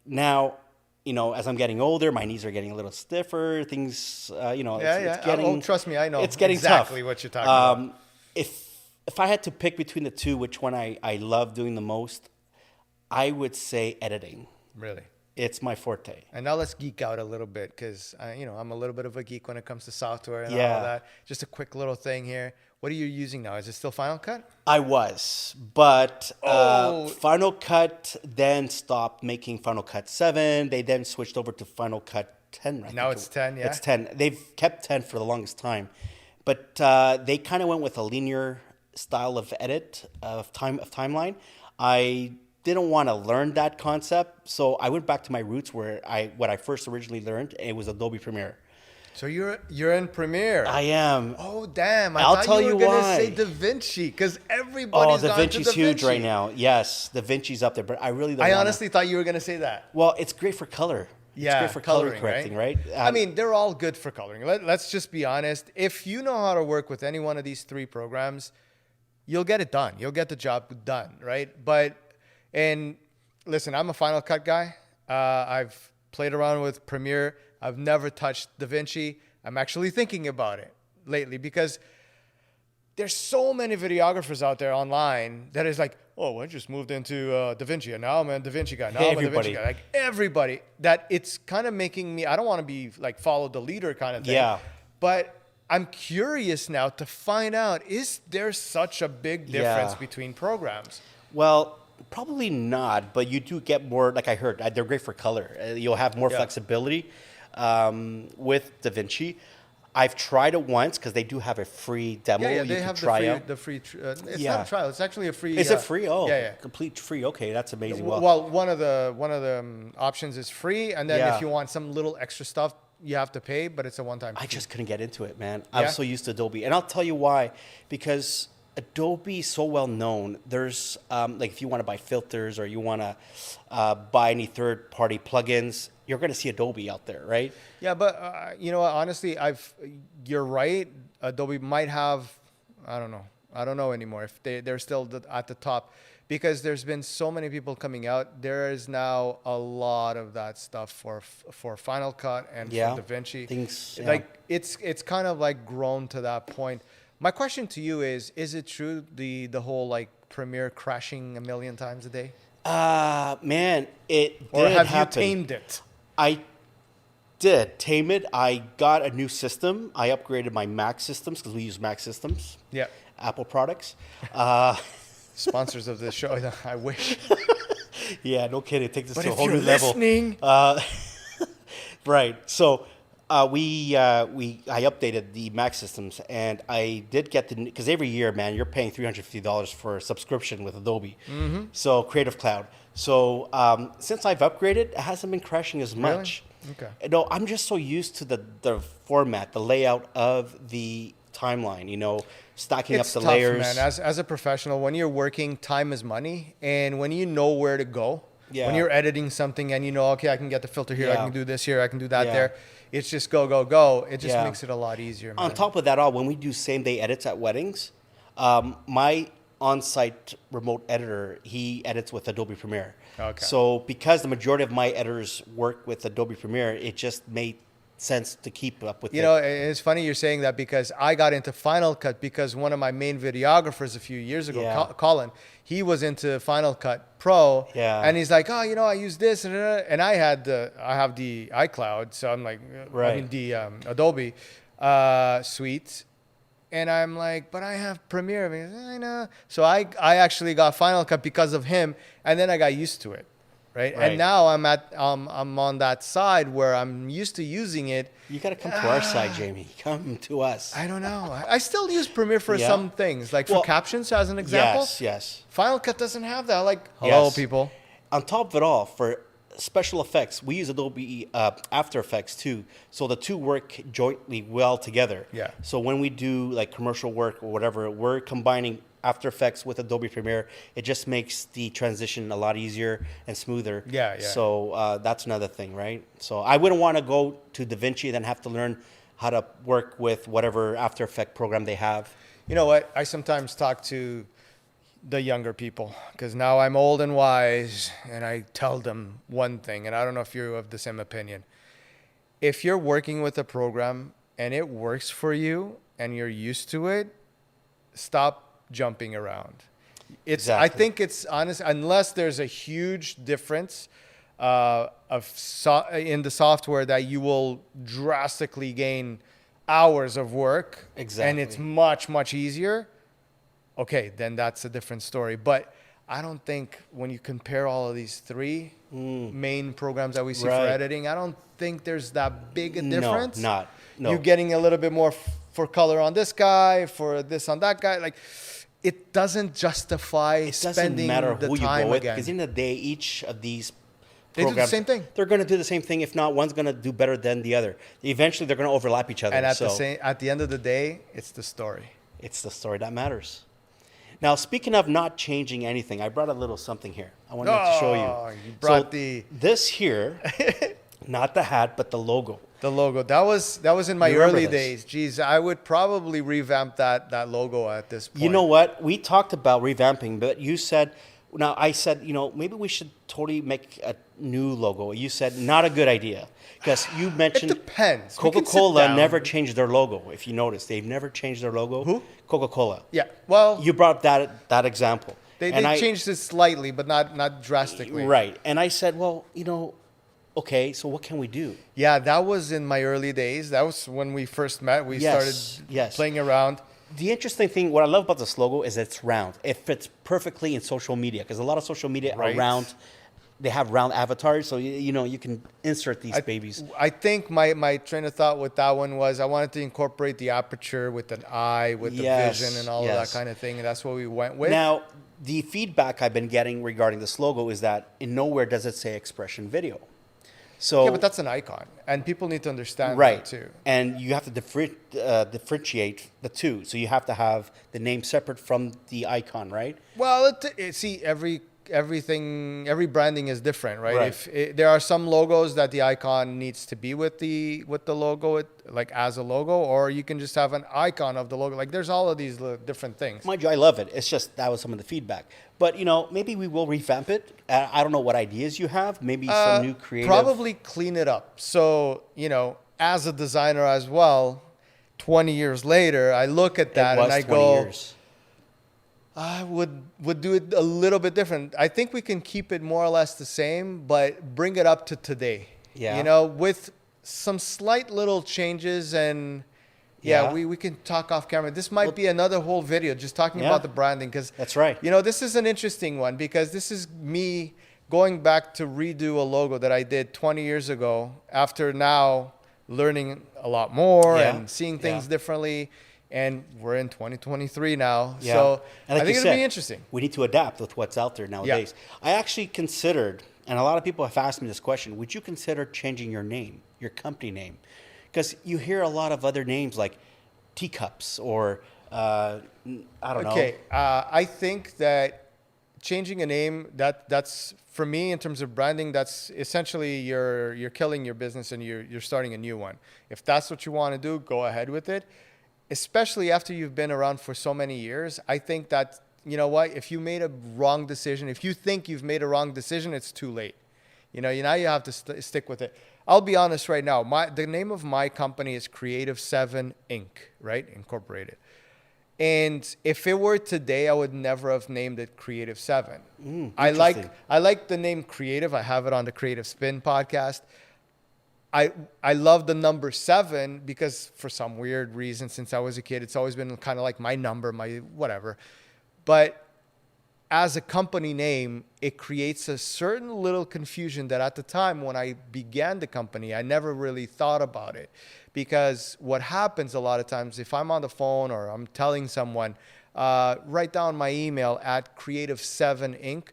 Now, you know, as I'm getting older, my knees are getting a little stiffer. Things, you know, it's getting... Oh, trust me, I know. It's getting exactly tough. What you're talking about. If I had to pick between the two, which one I love doing the most, I would say editing. Really? It's my forte. And now let's geek out a little bit, because you know, I'm a little bit of a geek when it comes to software and all that. Just a quick little thing here. What are you using now? Is it still Final Cut? I was, but Final Cut then stopped making Final Cut 7. They then switched over to Final Cut 10. Now it's 10, yeah? It's 10. They've kept 10 for the longest time. But they kind of went with a linear style of edit, of timeline. I didn't want to learn that concept, so I went back to my roots what I first originally learned. It was Adobe Premiere. So you're in Premiere. I am. Oh damn! I'll thought tell you were you gonna why. say DaVinci, because everybody's gone to DaVinci's huge right now. Yes, DaVinci's up there, but I really don't. I honestly thought you were gonna say that. Well, it's great for color. Yeah, it's great for color coloring, correcting, right? I mean, they're all good for coloring. Let's just be honest. If you know how to work with any one of these three programs, you'll get it done. You'll get the job done, right? And listen, I'm a Final Cut guy. I've played around with Premiere. I've never touched DaVinci. I'm actually thinking about it lately, because there's so many videographers out there online that is like, oh, I just moved into DaVinci, and now I'm a DaVinci guy. Now I'm a DaVinci guy. Like, everybody, that it's kind of making me, I don't want to be like follow the leader kind of thing. Yeah. But I'm curious now to find out, is there such a big difference between programs? Well, probably not, but you do get more, like I heard, they're great for color. You'll have more flexibility with DaVinci. I've tried it once because they do have a free demo. Yeah, you they can have try the free. It's not a trial. It's actually a free. Is it free? Oh, yeah. Complete free. Okay, that's amazing. Well, one of the options is free, and then if you want some little extra stuff, you have to pay, but it's a one-time fee. I just couldn't get into it, man. I'm so used to Adobe, and I'll tell you why. Because Adobe is so well known. There's like, if you want to buy filters or you want to buy any third-party plugins, you're going to see Adobe out there, right? Yeah, but you know what? Honestly, you're right. Adobe might have, I don't know anymore if they're still at the top, because there's been so many people coming out. There is now a lot of that stuff for Final Cut and for DaVinci. Like, it's kind of like grown to that point. My question to you is it true the whole like Premiere crashing a million times a day? Man, it Or did have happen. you tamed it? I did tame it. I got a new system. I upgraded my Mac systems because we use Mac systems. Yeah. Apple products. Sponsors of this show, I wish. Yeah, no kidding. Take this But to a if whole you're new level. listening, Right. So I updated the Mac systems, and I did get because every year, man, you're paying $350 for a subscription with Adobe. Mm-hmm. So Creative Cloud. So since I've upgraded, it hasn't been crashing as much. Okay. No, I'm just so used to the format, the layout of the timeline. You know, stacking It's up the tough, layers. man. As a professional, when you're working, time is money, and when you know where to go, Yeah. when you're editing something and you know, okay, I can get the filter here, I Yeah. can do this here, I can do that Yeah. there. It's just go, go, go. It just Yeah. makes it a lot easier, man. On top of that all, when we do same day edits at weddings, my on-site remote editor, he edits with Adobe Premiere. Okay. So because the majority of my editors work with Adobe Premiere, it just made sense to keep up with You it. know, it's funny you're saying that because I got into Final Cut because one of my main videographers a few years ago, Yeah. Colin, he was into Final Cut Pro. Yeah. And he's like, oh, you know, I use this. And I have the iCloud. So I'm like, I Right. mean, the Adobe suite. And I'm like, but I have Premiere. I know. So I actually got Final Cut because of him. And then I got used to it. Right. Right. And now I'm on that side where I'm used to using it. You got to come to our side, Jamie. Come to us. I don't know. I still use Premiere for Yeah. some things, like for Well, captions, as an example. Yes. Final Cut doesn't have that. Like, hello, Yes. people. On top of it all, for special effects, we use Adobe After Effects too. So the two work jointly well together. Yeah. So when we do like commercial work or whatever, we're combining After Effects with Adobe Premiere. It just makes the transition a lot easier and smoother. Yeah. So that's another thing, right? So I wouldn't want to go to DaVinci and then have to learn how to work with whatever After Effect program they have. You know what? I sometimes talk to the younger people because now I'm old and wise, and I tell them one thing, and I don't know if you're of the same opinion. If you're working with a program and it works for you and you're used to it, stop jumping around. Exactly. I think it's honest, unless there's a huge difference in the software that you will drastically gain hours of work. Exactly. And it's much, much easier. Okay, then that's a different story. But I don't think when you compare all of these three main programs that we see for Right. editing, I don't think there's that big a difference. No. You're getting a little bit more for color on this guy, for this on that guy. Like, it doesn't justify It doesn't spending matter the who you time go with, again. because in the day, each of these They do the programs, same thing. They're going to do the same thing. If not, one's going to do better than the other. Eventually, they're going to overlap each other. And at so at the end of the day, it's the story. it's the story that matters. Now, speaking of not changing anything, I brought a little something here. I wanted to show you. You brought this here, not the hat, but the logo. the logo. That was in my You remember early this? days. Geez, I would probably revamp that logo at this point. You know what? We talked about revamping, but you said, now I said, maybe we should totally make a new logo. You said, not a good idea. Because you mentioned It depends. We can sit Coca-Cola down. never changed their logo. If you notice, they've never changed their logo. Who? Coca-Cola. Yeah. Well, You brought up that example. they And I- changed it slightly, but not drastically. Right. And I said, well, okay, so what can we do? Yeah, that was in my early days. That was when we first met. We started yes. playing around. The interesting thing, what I love about this logo is it's round. It fits perfectly in social media because a lot of social media Right. are round. They have round avatars, so you can insert these babies. I think my train of thought with that one was I wanted to incorporate the aperture with an eye, with the Yes, vision and all of yes. that kind of thing, and that's what we went with. Now, the feedback I've been getting regarding this logo is that in nowhere does it say Xpression Video. So yeah, but that's an icon, and people need to understand right that too. And you have to differentiate the two. So you have to have the name separate from the icon, right? Well, see, every branding is different, right? Right. There are some logos that the icon needs to be with the logo, like as a logo, or you can just have an icon of the logo. Like there's all of these different things. Mind you, I love it. It's just that was some of the feedback. But maybe we will revamp it. I don't know what ideas you have. Maybe some new creative. Probably clean it up. So as a designer as well, 20 years later, I look at that It was and I 20 go, years. I would do it a little bit different. I think we can keep it more or less the same, but bring it up to today. Yeah. You know, with some slight little changes and Yeah. we can talk off camera. This might be another whole video just talking about the branding because that's right. You know, this is an interesting one because this is me going back to redo a logo that I did 20 years ago after now learning a lot more and seeing things differently. And we're in 2023 now. Yeah. So and like I think it'll be interesting. We need to adapt with what's out there nowadays. I actually considered, and a lot of people have asked me this question, would you consider changing your name, your company name? Because you hear a lot of other names like teacups or I don't know. Okay. I think that changing a name, that's for me in terms of branding, that's essentially you're killing your business and you're starting a new one. If that's what you want to do, go ahead with it. Especially after you've been around for so many years, I think that, you know what, if you made a wrong decision, if you think you've made a wrong decision, it's too late. You know, now you have to stick with it. I'll be honest right now. The name of my company is Creative7 Inc., right? Incorporated. And if it were today, I would never have named it Creative7. I like the name Creative. I have it on the Creative Spin podcast. I love the number 7 because for some weird reason, since I was a kid, it's always been kind of like my number, my whatever. But as a company name, it creates a certain little confusion that at the time when I began the company, I never really thought about it. Because what happens a lot of times, if I'm on the phone or I'm telling someone, write down my email at Creative7 Inc.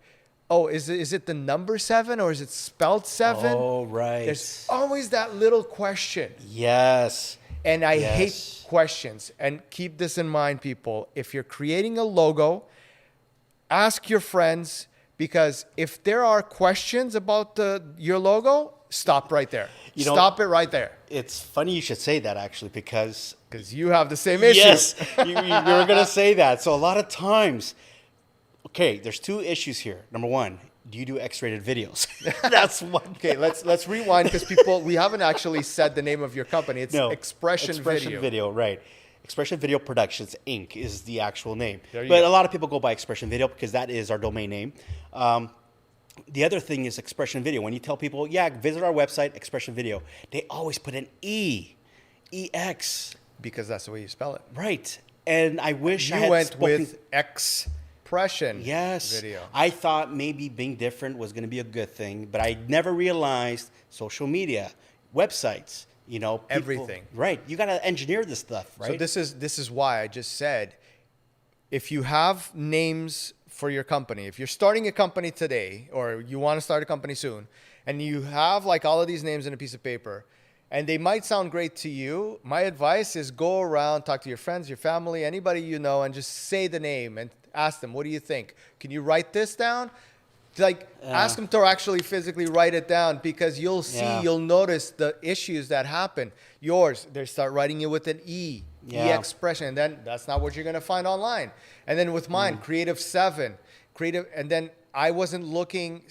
Oh, is it the number 7 or is it spelled 7? Oh, right. There's always that little question. Yes. And I hate questions. And keep this in mind, people. If you're creating a logo, ask your friends, because if there are questions about your logo, stop right there. Stop it right there. It's funny you should say that, actually, because you have the same issue. Yes, you were going to say that. So a lot of times, okay, there's 2 issues here. Number 1, do you do X-rated videos? That's one. Okay, let's rewind because we haven't actually said the name of your company. It's Xpressions Video, right. Xpressions Video Productions Inc. is the actual name. But go. a lot of people go by Xpression Video because that is our domain name. The other thing is Xpression Video. When you tell people, visit our website, Xpression Video, they always put an EX. Because that's the way you spell it. Right. And I wish you I had went with Xpression Video. I thought maybe being different was going to be a good thing, but I never realized social media, websites, people, everything. Right. You got to engineer this stuff, right? So this is why I just said, if you have names for your company, if you're starting a company today or you want to start a company soon, and you have like all of these names in a piece of paper, and they might sound great to you, my advice is go around, talk to your friends, your family, anybody you know, and just say the name and ask them, what do you think? Can you write this down? Ask them to actually physically write it down, because you'll see, you'll notice the issues that happen. Yours, they start writing it with an E expression, and then that's not what you're going to find online. And then with mine, Creative7, and then I wasn't looking,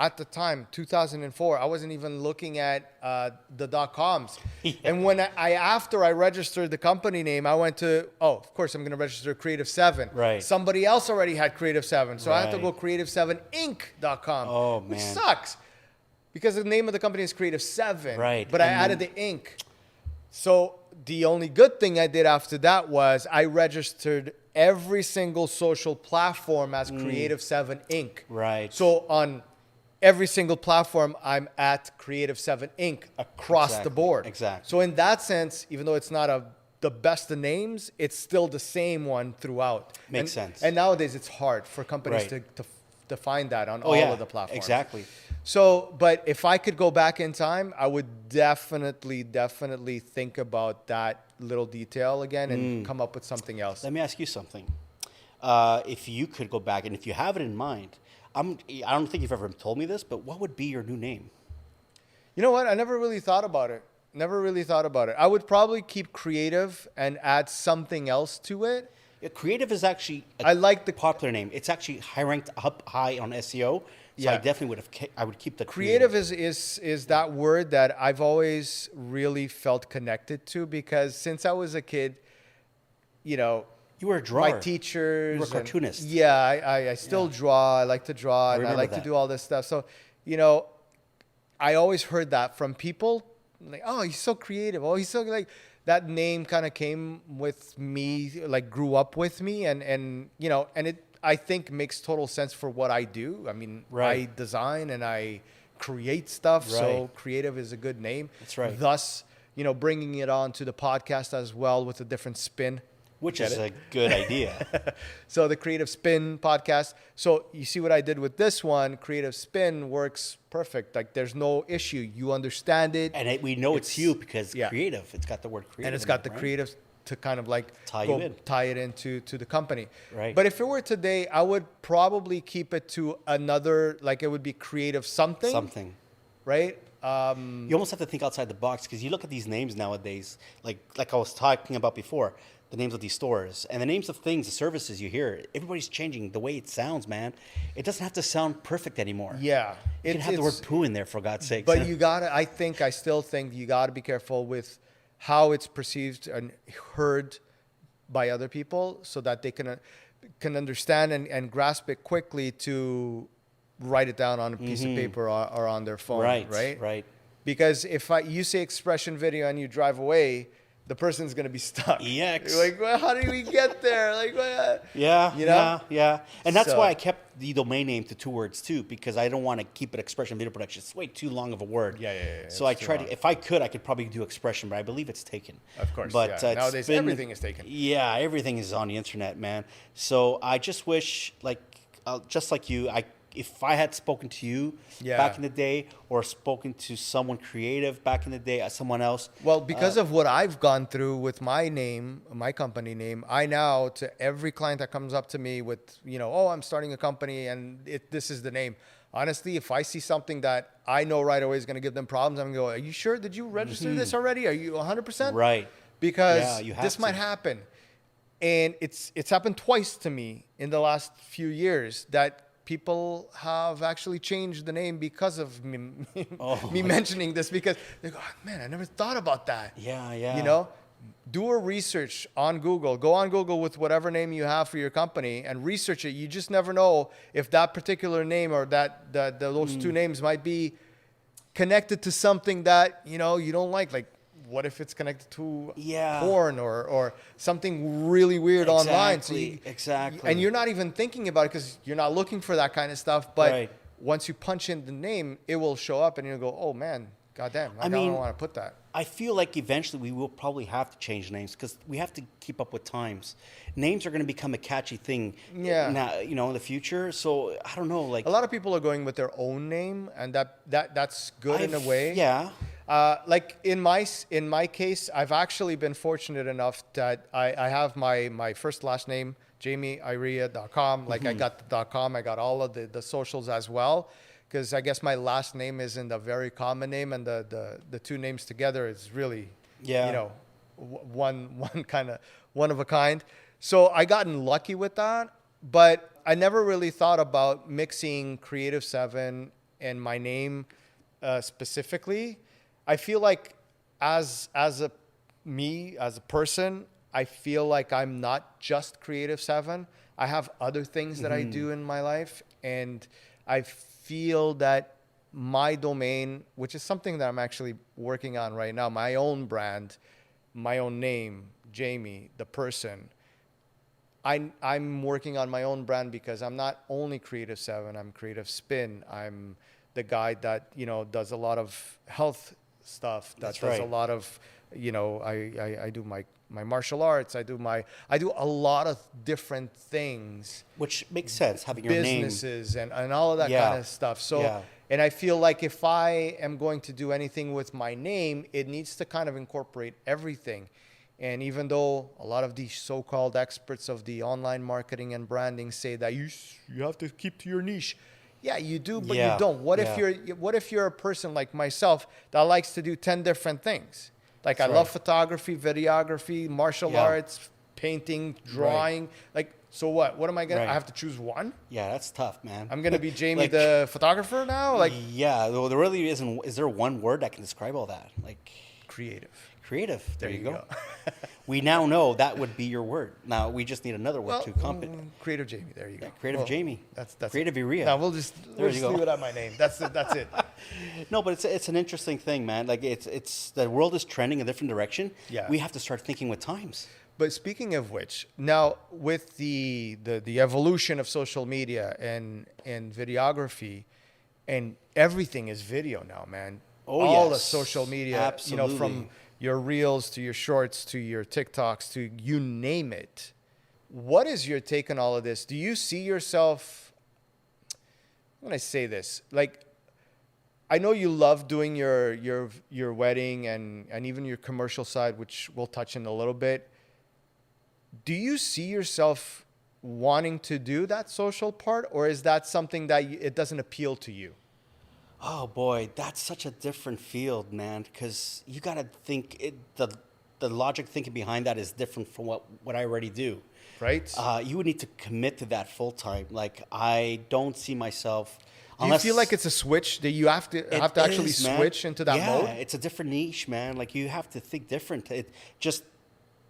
at the time, 2004, I wasn't even looking at the .coms. And when after I registered the company name, I went to, of course, I'm going to register Creative7. Right. Somebody else already had Creative7. So I had to go Creative7Inc.com. Oh, man. Which sucks, because the name of the company is Creative7. Right. But I added the Inc. So the only good thing I did after that was I registered every single social platform as Creative7 Inc. Right. So on every single platform, I'm at Creative7 Inc. across the board. Exactly. So in that sense, even though it's not the best of names, it's still the same one throughout. Makes sense. And nowadays, it's hard for companies to find that on all of the platforms. Exactly. So, but if I could go back in time, I would definitely think about that little detail again and come up with something else. Let me ask you something. If you could go back, and if you have it in mind, I don't think you've ever told me this, but what would be your new name? You know what? I never really thought about it. I would probably keep creative and add something else to it. Yeah, creative is actually I like the popular name. It's actually ranked up high on SEO. So I definitely would keep the creative is that word that I've always really felt connected to, because since I was a kid, You were a drawer. my teachers. You were a cartoonist. Yeah, I still draw. I like to draw, and I like to do all this stuff. So, I always heard that from people, like, oh, he's so creative. Oh, he's so like, that name kind of came with me, like grew up with me, and it, I think, makes total sense for what I do. I mean, I design and I create stuff, so creative is a good name. That's right. Thus, bringing it on to the podcast as well with a different spin. Which is a good idea. So the Creative Spin podcast. So you see what I did with this one. Creative Spin works perfect. Like there's no issue. You understand it. And we know it's you because creative. It's got the word creative. And it's got the creative to kind of like tie it into the company. Right. But if it were today, I would probably keep it to another, like it would be creative something. Something. Right? You almost have to think outside the box because you look at these names nowadays, like I was talking about before. The names of these stores and the names of things, the services you hear, everybody's changing the way it sounds, man. It doesn't have to sound perfect anymore. Yeah. You can have the word poo in there, for God's sake. But I still think you gotta be careful with how it's perceived and heard by other people so that they can understand and grasp it quickly to write it down on a piece of paper or on their phone. Right. Because if you say expression video and you drive away, the person's going to be stuck. EX. Like, well, how did we get there? Like, Yeah. And that's why I kept the domain name to 2 words too, because I don't want to keep it expression video production. It's way too long of a word. Yeah. So I tried to, if I could probably do expression, but I believe it's taken. Of course. But nowadays everything is taken. Yeah, everything is on the internet, man. So I just wish, just like you, if I had spoken to you back in the day or spoken to someone creative back in the day, someone else. Well, because of what I've gone through with my name, my company name, I now, to every client that comes up to me with, I'm starting a company and this is the name. Honestly, if I see something that I know right away is going to give them problems, I'm going to go, are you sure? Did you register this already? Are you 100%? Right. Because this might happen. And it's happened twice to me in the last few years that people have actually changed the name because of me mentioning this, because they go, oh, man, I never thought about that. Yeah. Do a research on Google. Go on Google with whatever name you have for your company and research it. You just never know if that particular name or those 2 names might be connected to something that, you don't like. Like, what if it's connected to porn or something really weird online? So exactly. And you're not even thinking about it because you're not looking for that kind of stuff. But once you punch in the name, it will show up and you'll go, oh, man, goddamn. I don't want to put that. I feel like eventually we will probably have to change names because we have to keep up with times. Names are going to become a catchy thing now, in the future. So I don't know. Like, a lot of people are going with their own name, and that's good in a way. Yeah. Like in my case, I've actually been fortunate enough that I have my first last name, JamieIria.com. Like I got the .com, I got all of the socials as well, because I guess my last name isn't a very common name, and the 2 names together is really one of a kind. So I gotten lucky with that, but I never really thought about mixing Creative 7 and my name specifically. I feel like as a person, I feel like I'm not just Creative 7. I have other things that I do in my life, and I feel that my domain, which is something that I'm actually working on right now, my own brand, my own name, Jamie, the person, I'm working on my own brand because I'm not only Creative 7, I'm Creative Spin. I'm the guy that, does a lot of health stuff, that does a lot of, I do my martial arts, I do a lot of different things, which makes sense, having your name, businesses and all of that kind of stuff. So and I feel like if I am going to do anything with my name, it needs to kind of incorporate everything. And even though a lot of these so-called experts of the online marketing and branding say that you have to keep to your niche, yeah, you do, but you don't. What if you're a person like myself that likes to do 10 different things? Like I love photography, videography, martial arts, painting, drawing. Like, so what? What am I gonna? I have to choose one? Yeah, that's tough, man. I'm gonna be Jamie the photographer now. Like, yeah, there really isn't. Is there one word that can describe all that? Like, Creative. Creative. There you go. go. We now know that would be your word. Now we just need another word to accompany. Creative Jamie. There you go. Yeah, Creative Jamie. That's Creative Urea. No, we'll just leave it at my name. That's it. No, but it's an interesting thing, man. Like it's the world is trending in a different direction. Yeah. We have to start thinking with times. But speaking of which, now with the evolution of social media and videography, and everything is video now, man. Oh, all yes. the social media, Absolutely. from your reels to your shorts to your TikToks to you name it. What is your take on all of this? Do you see yourself, when I say this, like, I know you love doing your wedding and even your commercial side, which we'll touch in a little bit. Do you see yourself wanting to do that social part, or is that something that it doesn't appeal to you? Oh boy, that's such a different field, man. Because you got to think the logic thinking behind that is different from what I already do. Right. You would need to commit to that full time. Like I don't see myself. Do you feel like it's a switch that you have to actually switch into that mode? Yeah, it's a different niche, man. Like you have to think different. It just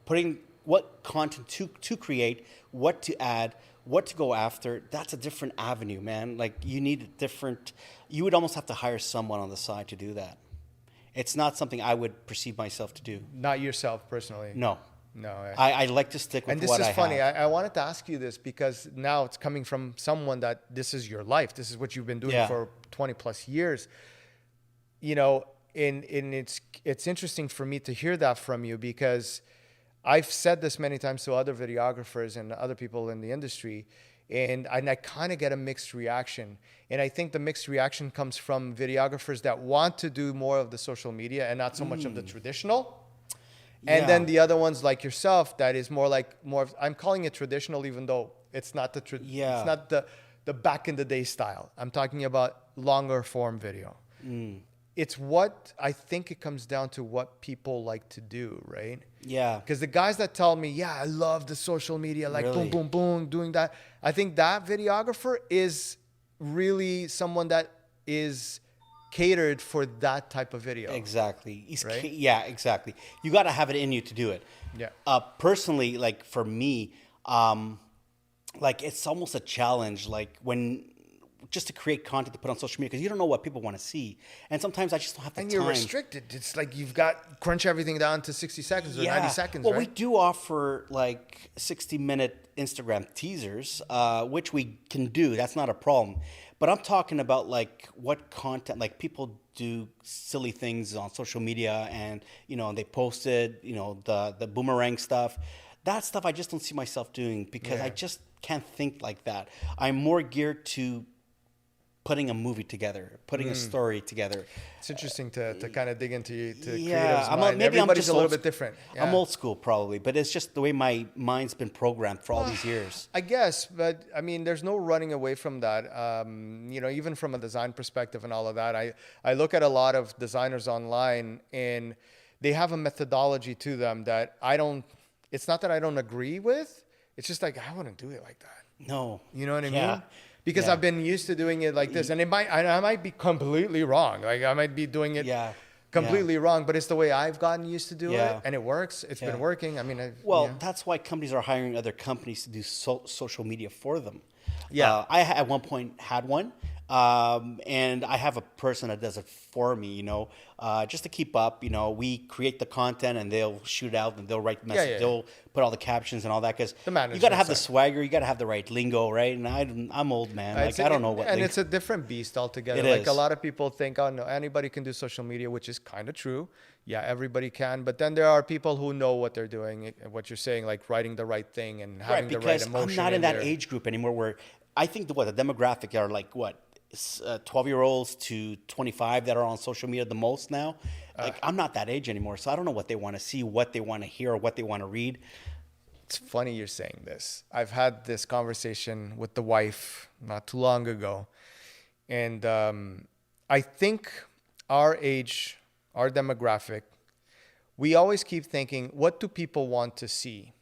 putting what content to create, what to add, what to go after. That's a different avenue, man. Like you need a different. You would almost have to hire someone on the side to do that. It's not something I would perceive myself to do. Not yourself personally. No. No. I like to stick with and this what is I funny. have. I wanted to ask you this because now it's coming from someone that this is your life. This is what you've been doing for 20 plus years. You know, and it's interesting for me to hear that from you because I've said this many times to other videographers and other people in the industry, and I kind of get a mixed reaction. And I think the mixed reaction comes from videographers that want to do more of the social media and not so much of the traditional. And then the other ones like yourself, that is more of, I'm calling it traditional, even though it's not it's not the back in the day style. I'm talking about longer form video. It's what I think it comes down to what people like to do, right? Yeah. Because the guys that tell me, yeah, I love the social media, like boom, boom, boom, doing that. I think that videographer is really someone that is catered for that type of video. Exactly. Right? Yeah, exactly. You got to have it in you to do it. Yeah. Personally, like for me, like it's almost a challenge, like just to create content to put on social media because you don't know what people want to see, and sometimes I just don't have the time. And you're restricted. It's like you've got crunch everything down to 60 seconds or 90 seconds. Well, right? we do offer like 60-minute Instagram teasers, which we can do. That's not a problem. But I'm talking about like what content, like people do silly things on social media and, they posted, the boomerang stuff. That stuff I just don't see myself doing because I just can't think like that. I'm more geared to putting a movie together, putting a story together. It's interesting to kind of dig into creative's maybe mind. Everybody's a little bit different. Yeah. I'm old school probably, but it's just the way my mind's been programmed for all these years. I guess, but I mean, there's no running away from that. Even from a design perspective and all of that, I look at a lot of designers online and they have a methodology to them that it's not that I don't agree with. It's just like, I wouldn't do it like that. No. You know what I mean? Because I've been used to doing it like this, and I might be completely wrong. Like I might be doing it completely wrong, but it's the way I've gotten used to do it, and it works. It's been working. I mean, that's why companies are hiring other companies to do social media for them. Yeah, I at one point had one, and I have a person that does it for me. Just to keep up. We create the content, and they'll shoot out, and they'll write the message. They'll put all the captions and all that because you got to have the swagger. You got to have the right lingo, right? And I'm old, man. Like I don't know what. And it's a different beast altogether. It like is. A lot of people think, oh no, anybody can do social media, which is kind of true. Yeah, everybody can. But then there are people who know what they're doing. What you're saying, like writing the right thing and having the right emotion. I'm not in that age group anymore. Where I think the demographic are like 12-year-olds to 25 that are on social media the most now. Like I'm not that age anymore, so I don't know what they want to see, what they want to hear, or what they want to read. It's funny you're saying this. I've had this conversation with the wife not too long ago, and I think our age, our demographic, we always keep thinking, what do people want to see?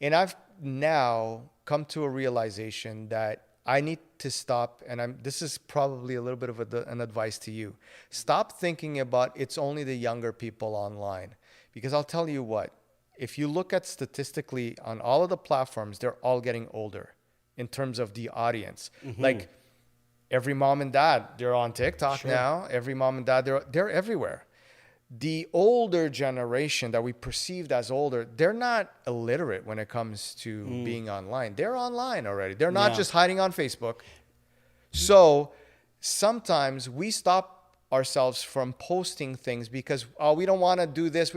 And I've now come to a realization that I need to stop, and this is probably a little bit of an advice to you. Stop thinking about it's only the younger people online. Because I'll tell you what, if you look at statistically on all of the platforms, they're all getting older in terms of the audience. Like every mom and dad, they're on TikTok now. Every mom and dad, they're everywhere. The older generation that we perceived as older, they're not illiterate when it comes to being online. They're online already. They're not just hiding on Facebook. So sometimes we stop ourselves from posting things because, we don't want to do this.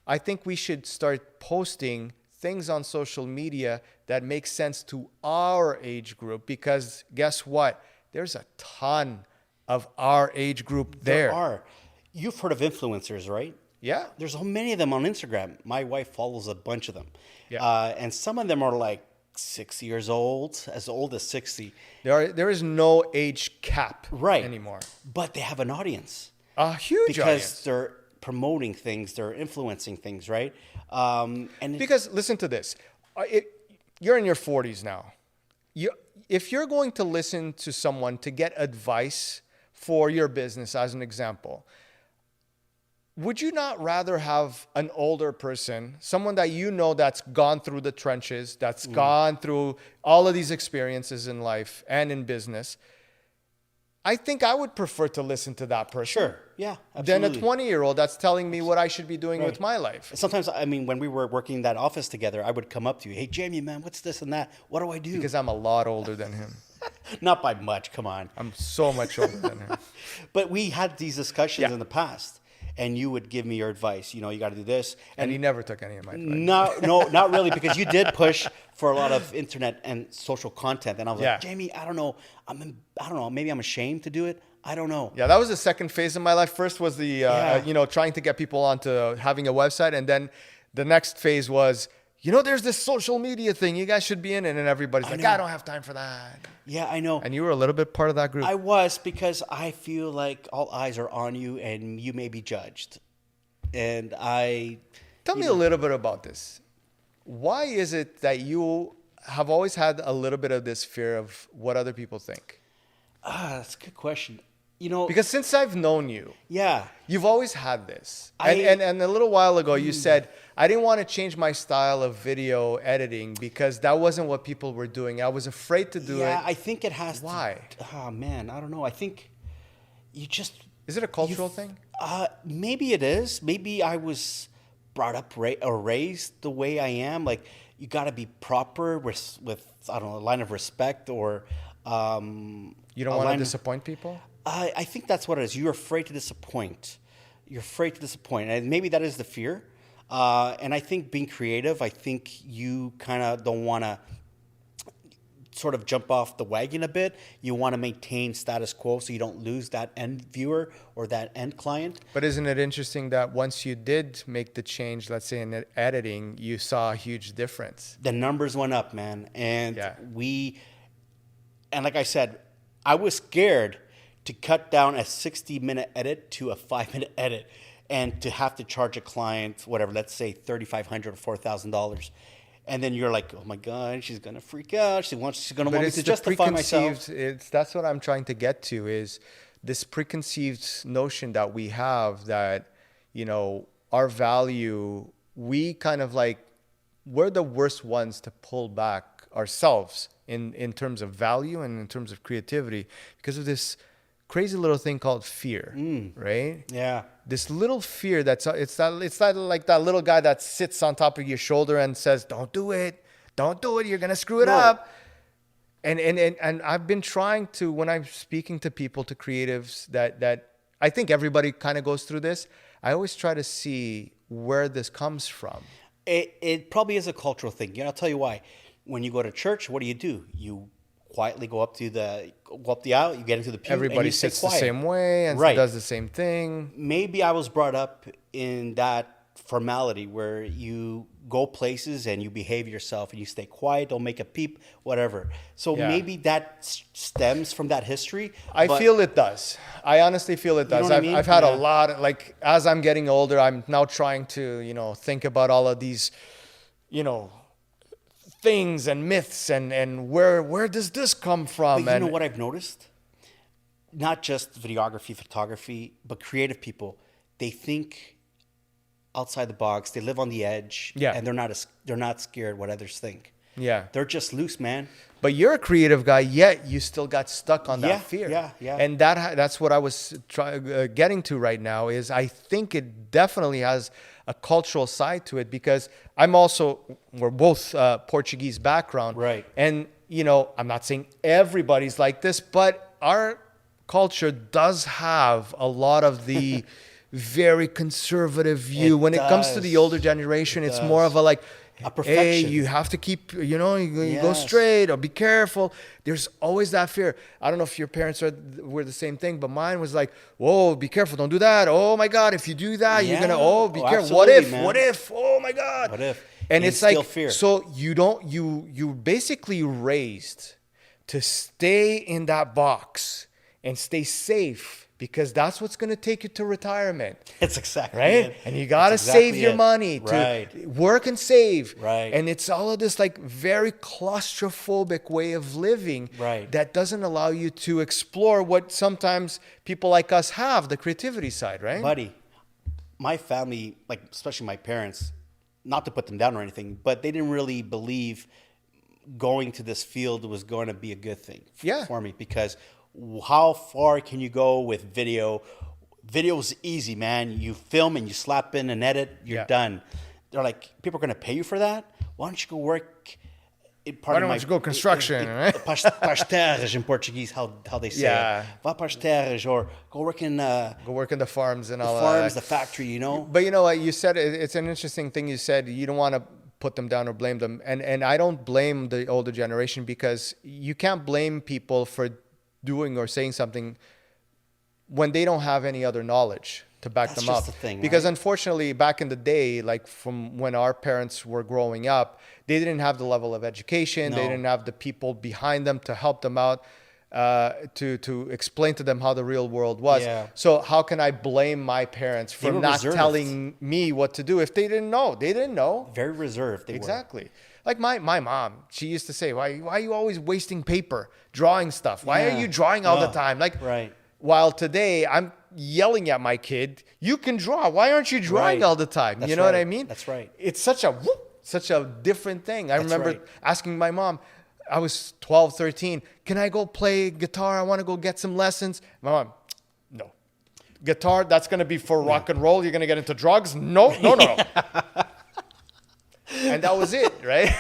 I think we should start posting things on social media that make sense to our age group, because guess what? There's a ton of our age group there. There are. You've heard of influencers, right? Yeah. There's so many of them on Instagram. My wife follows a bunch of them. Yeah. And some of them are like 6 years old as 60. There is no age cap anymore. But they have an audience. A huge audience. Because they're promoting things, they're influencing things, right? And because listen to this. You're in your 40s now. If you're going to listen to someone to get advice for your business, as an example, would you not rather have an older person, someone that you know that's gone through the trenches, that's gone through all of these experiences in life and in business? I think I would prefer to listen to that person. Sure, yeah, absolutely. Than a 20-year-old that's telling me what I should be doing with my life. Sometimes, I mean, when we were working that office together, I would come up to you, hey, Jamie, man, what's this and that? What do I do? Because I'm a lot older than him. Not by much, come on. I'm so much older than him. But we had these discussions in the past, and you would give me your advice. You know, you got to do this. And he never took any of my advice. No, not really, because you did push for a lot of internet and social content. And I was like, Jamie, I don't know. I don't know. Maybe I'm ashamed to do it. I don't know. Yeah, that was the second phase of my life. First was the, trying to get people onto having a website. And then the next phase was, there's this social media thing you guys should be in. And then everybody's like, I don't have time for that. Yeah, I know. And you were a little bit part of that group. I was, because I feel like all eyes are on you and you may be judged. And Tell me a little bit about this. Why is it that you have always had a little bit of this fear of what other people think? That's a good question. Because since I've known you, yeah, you've always had this. And a little while ago, you said, I didn't want to change my style of video editing because that wasn't what people were doing. I was afraid to do it. Yeah, I think it has Why? Oh, man, I don't know. I think you just... Is it a cultural thing? Maybe it is. Maybe I was brought up or raised the way I am. Like, you got to be proper with, I don't know, a line of respect or... you don't want to disappoint people? I think that's what it is. You're afraid to disappoint. You're afraid to disappoint. And maybe that is the fear. And I think being creative, I think you kind of don't want to sort of jump off the wagon a bit. You want to maintain status quo so you don't lose that end viewer or that end client. But isn't it interesting that once you did make the change, let's say in editing, you saw a huge difference? The numbers went up, man. And and like I said, I was scared to cut down a 60-minute edit to a 5-minute edit and to have to charge a client, whatever, let's say $3,500 or $4,000. And then you're like, oh my God, she's going to freak out. She's going to want me to justify myself. That's what I'm trying to get to, is this preconceived notion that we have that, our value, we kind of like, we're the worst ones to pull back ourselves in terms of value and in terms of creativity because of this crazy little thing called fear, right? Yeah. This little fear it's that like that little guy that sits on top of your shoulder and says, "Don't do it, you're gonna screw it up." And I've been trying to, when I'm speaking to people, to creatives, that I think everybody kind of goes through this. I always try to see where this comes from. It probably is a cultural thing. I'll tell you why. When you go to church, what do? You quietly go up the aisle, you get into the pew, everybody and you sits stay quiet. The same way and does the same thing. Maybe I was brought up in that formality where you go places and you behave yourself and you stay quiet, don't make a peep, whatever. So maybe that stems from that history. I feel it does. I honestly feel it does. You know what I mean? I've had a lot, like, as I'm getting older, I'm now trying to, think about all of these, things and myths and where does this come from? But you and know what I've noticed? Not just videography, photography, but creative people. They think outside the box. They live on the edge. Yeah. And they're not scared what others think. Yeah. They're just loose, man. But you're a creative guy, yet you still got stuck on that Yeah, fear. yeah. And that's what I was getting to right now is I think it definitely has a cultural side to it because we're both Portuguese background. Right. And, you know, I'm not saying everybody's like this, but our culture does have a lot of the very conservative view. When it comes to the older generation, it's more of a like, perfection. hey, you have to keep, you know, you go Yes. straight or be careful. There's always that fear. I don't know if your parents were the same thing, but mine was like, whoa, be careful, don't do that. Oh my God, if you do that, you're gonna, be careful. What if, man. what if, oh my God. What if? And it's like, fear. so you basically raised to stay in that box and stay safe because that's what's going to take you to retirement. It's exactly right. it. And you got to That's exactly save your it. money to Right. work and save. Right. And it's all of this like very claustrophobic way of living Right. that doesn't allow you to explore what sometimes people like us have, the creativity side, right? Buddy, my family, like especially my parents, not to put them down or anything, but they didn't really believe going to this field was going to be a good thing for me because how far can you go with video? Video's easy, man. You film and you slap in and edit, you're done. They're like, people are going to pay you for that? Why don't you go work? Why don't you go construction, right? Para as terras in Portuguese, how they say it. Vá para as terras or go work in the farms and all farms, that. the factory, you know? But you know what you said, it's an interesting thing you said. You don't want to put them down or blame them. And I don't blame the older generation because you can't blame people for doing or saying something when they don't have any other knowledge to back them up. The thing, because right? unfortunately, back in the day, like from when our parents were growing up, they didn't have the level of education. No. They didn't have the people behind them to help them out, to explain to them how the real world was. Yeah. So how can I blame my parents for were not reserved. telling me what to do if they didn't know? They didn't know. Very reserved. They Exactly. Like my mom, she used to say, why are you always wasting paper, drawing stuff? Why are you drawing all the time? Like, right. While today I'm yelling at my kid, you can draw. Why aren't you drawing all the time? That's you know what I right. mean? That's right. It's such a different thing. I remember right. asking my mom, I was 12, 13, can I go play guitar? I want to go get some lessons. My mom, no. Guitar, that's going to be for rock and roll. You're going to get into drugs? No. And that was it, right?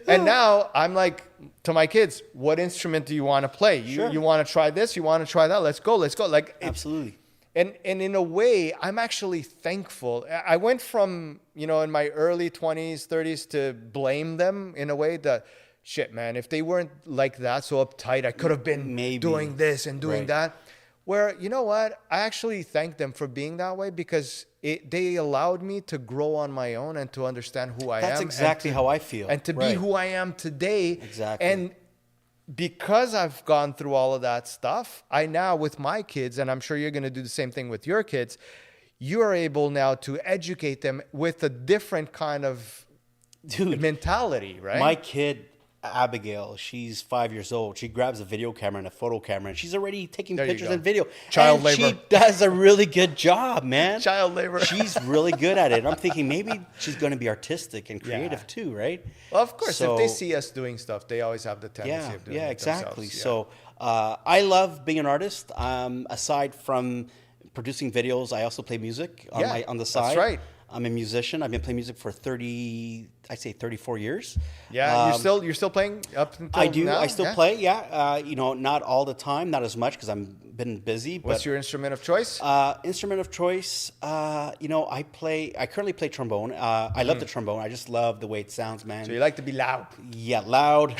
And now I'm like to my kids, what instrument do you want to play? You want to try this? You want to try that? Let's go. Like Absolutely. And in a way, I'm actually thankful. I went from, you know, in my early 20s, 30s to blame them in a way that, shit, man, if they weren't like that, so uptight, I could have been doing this and doing that. Where, you know what? I actually thank them for being that way because they allowed me to grow on my own and to understand who I am. That's exactly how I feel. And to be who I am today. Exactly. And because I've gone through all of that stuff, I now with my kids, and I'm sure you're going to do the same thing with your kids, you are able now to educate them with a different kind of mentality, right? My kid, Abigail, she's 5 years old. She grabs a video camera and a photo camera, and she's already taking pictures and video. Child labor. She does a really good job, man. Child labor. She's really good at it. I'm thinking maybe she's going to be artistic and creative too, right? Well, of course, if they see us doing stuff, they always have the tendency of doing it exactly. themselves. So I love being an artist. Aside from producing videos, I also play music on the side. That's right. I'm a musician. I've been playing music for 34 years. Yeah, you're still playing up until I do. now? I still play. Yeah, not all the time, not as much because I'm been busy. What's your instrument of choice? Instrument of choice. I currently play trombone. I love the trombone. I just love the way it sounds, man. So you like to be loud. Yeah, loud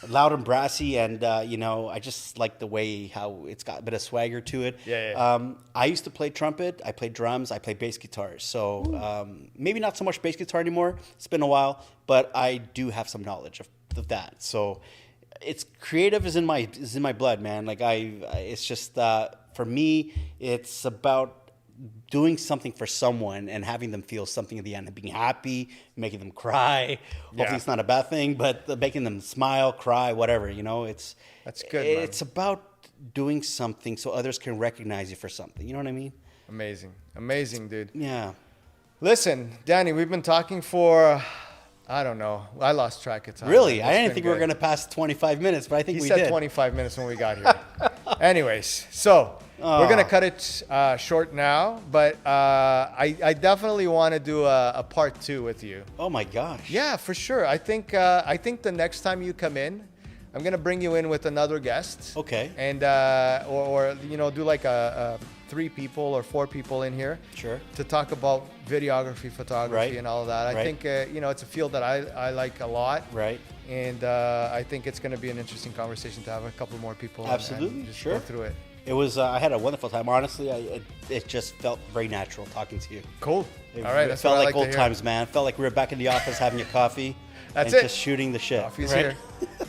and brassy, and I just like the way how it's got a bit of swagger to it. Yeah. I used to play trumpet. I played drums. I play bass guitar. So maybe not so much bass guitar anymore. It's been a while, but I do have some knowledge of that. So it's creative is in my blood, man. Like it's just for me, it's about doing something for someone and having them feel something at the end and being happy, making them cry. Hopefully it's not a bad thing, but making them smile, cry, whatever, you know, That's good, man. It's about doing something so others can recognize you for something. You know what I mean? Amazing, dude. Yeah. Listen, Danny, we've been talking for, I don't know. I lost track of time. Really? Man. I It's didn't been think we were good. going to pass 25 minutes, but I think He we said did. 25 minutes when we got here. Anyways, so we're going to cut it short now, but I definitely want to do a part 2 with you. Oh my gosh. Yeah, for sure. I think the next time you come in, I'm going to bring you in with another guest. Okay. And, or you know, do like a 3 people or 4 people in here. Sure. To talk about videography, photography, Right. and all of that. I think, you know, it's a field that I like a lot. Right. And I think it's going to be an interesting conversation to have a couple more people. Absolutely. And just Sure. go through it. It was, I had a wonderful time. Honestly, it just felt very natural talking to you. Cool. It, All right. It That's felt what I like like to old hear. times, man. Felt like we were back in the office having a coffee. That's and it. just shooting the shit. Coffee's right?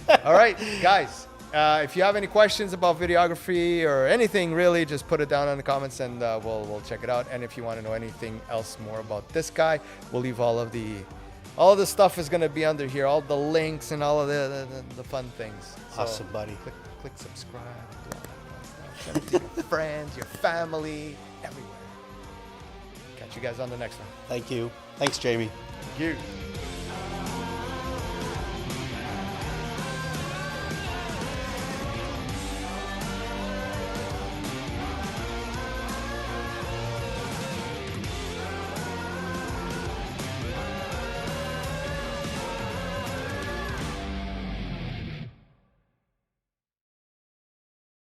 here. All right, guys. If you have any questions about videography or anything, really, just put it down in the comments and we'll check it out. And if you want to know anything else more about this guy, we'll leave all of the stuff is going to be under here, all the links and all of the fun things. So Awesome, buddy. Click subscribe. Do all that fun stuff. Send it to your friends, your family, everywhere. Catch you guys on the next one. Thank you. Thanks, Jamie. Thank you.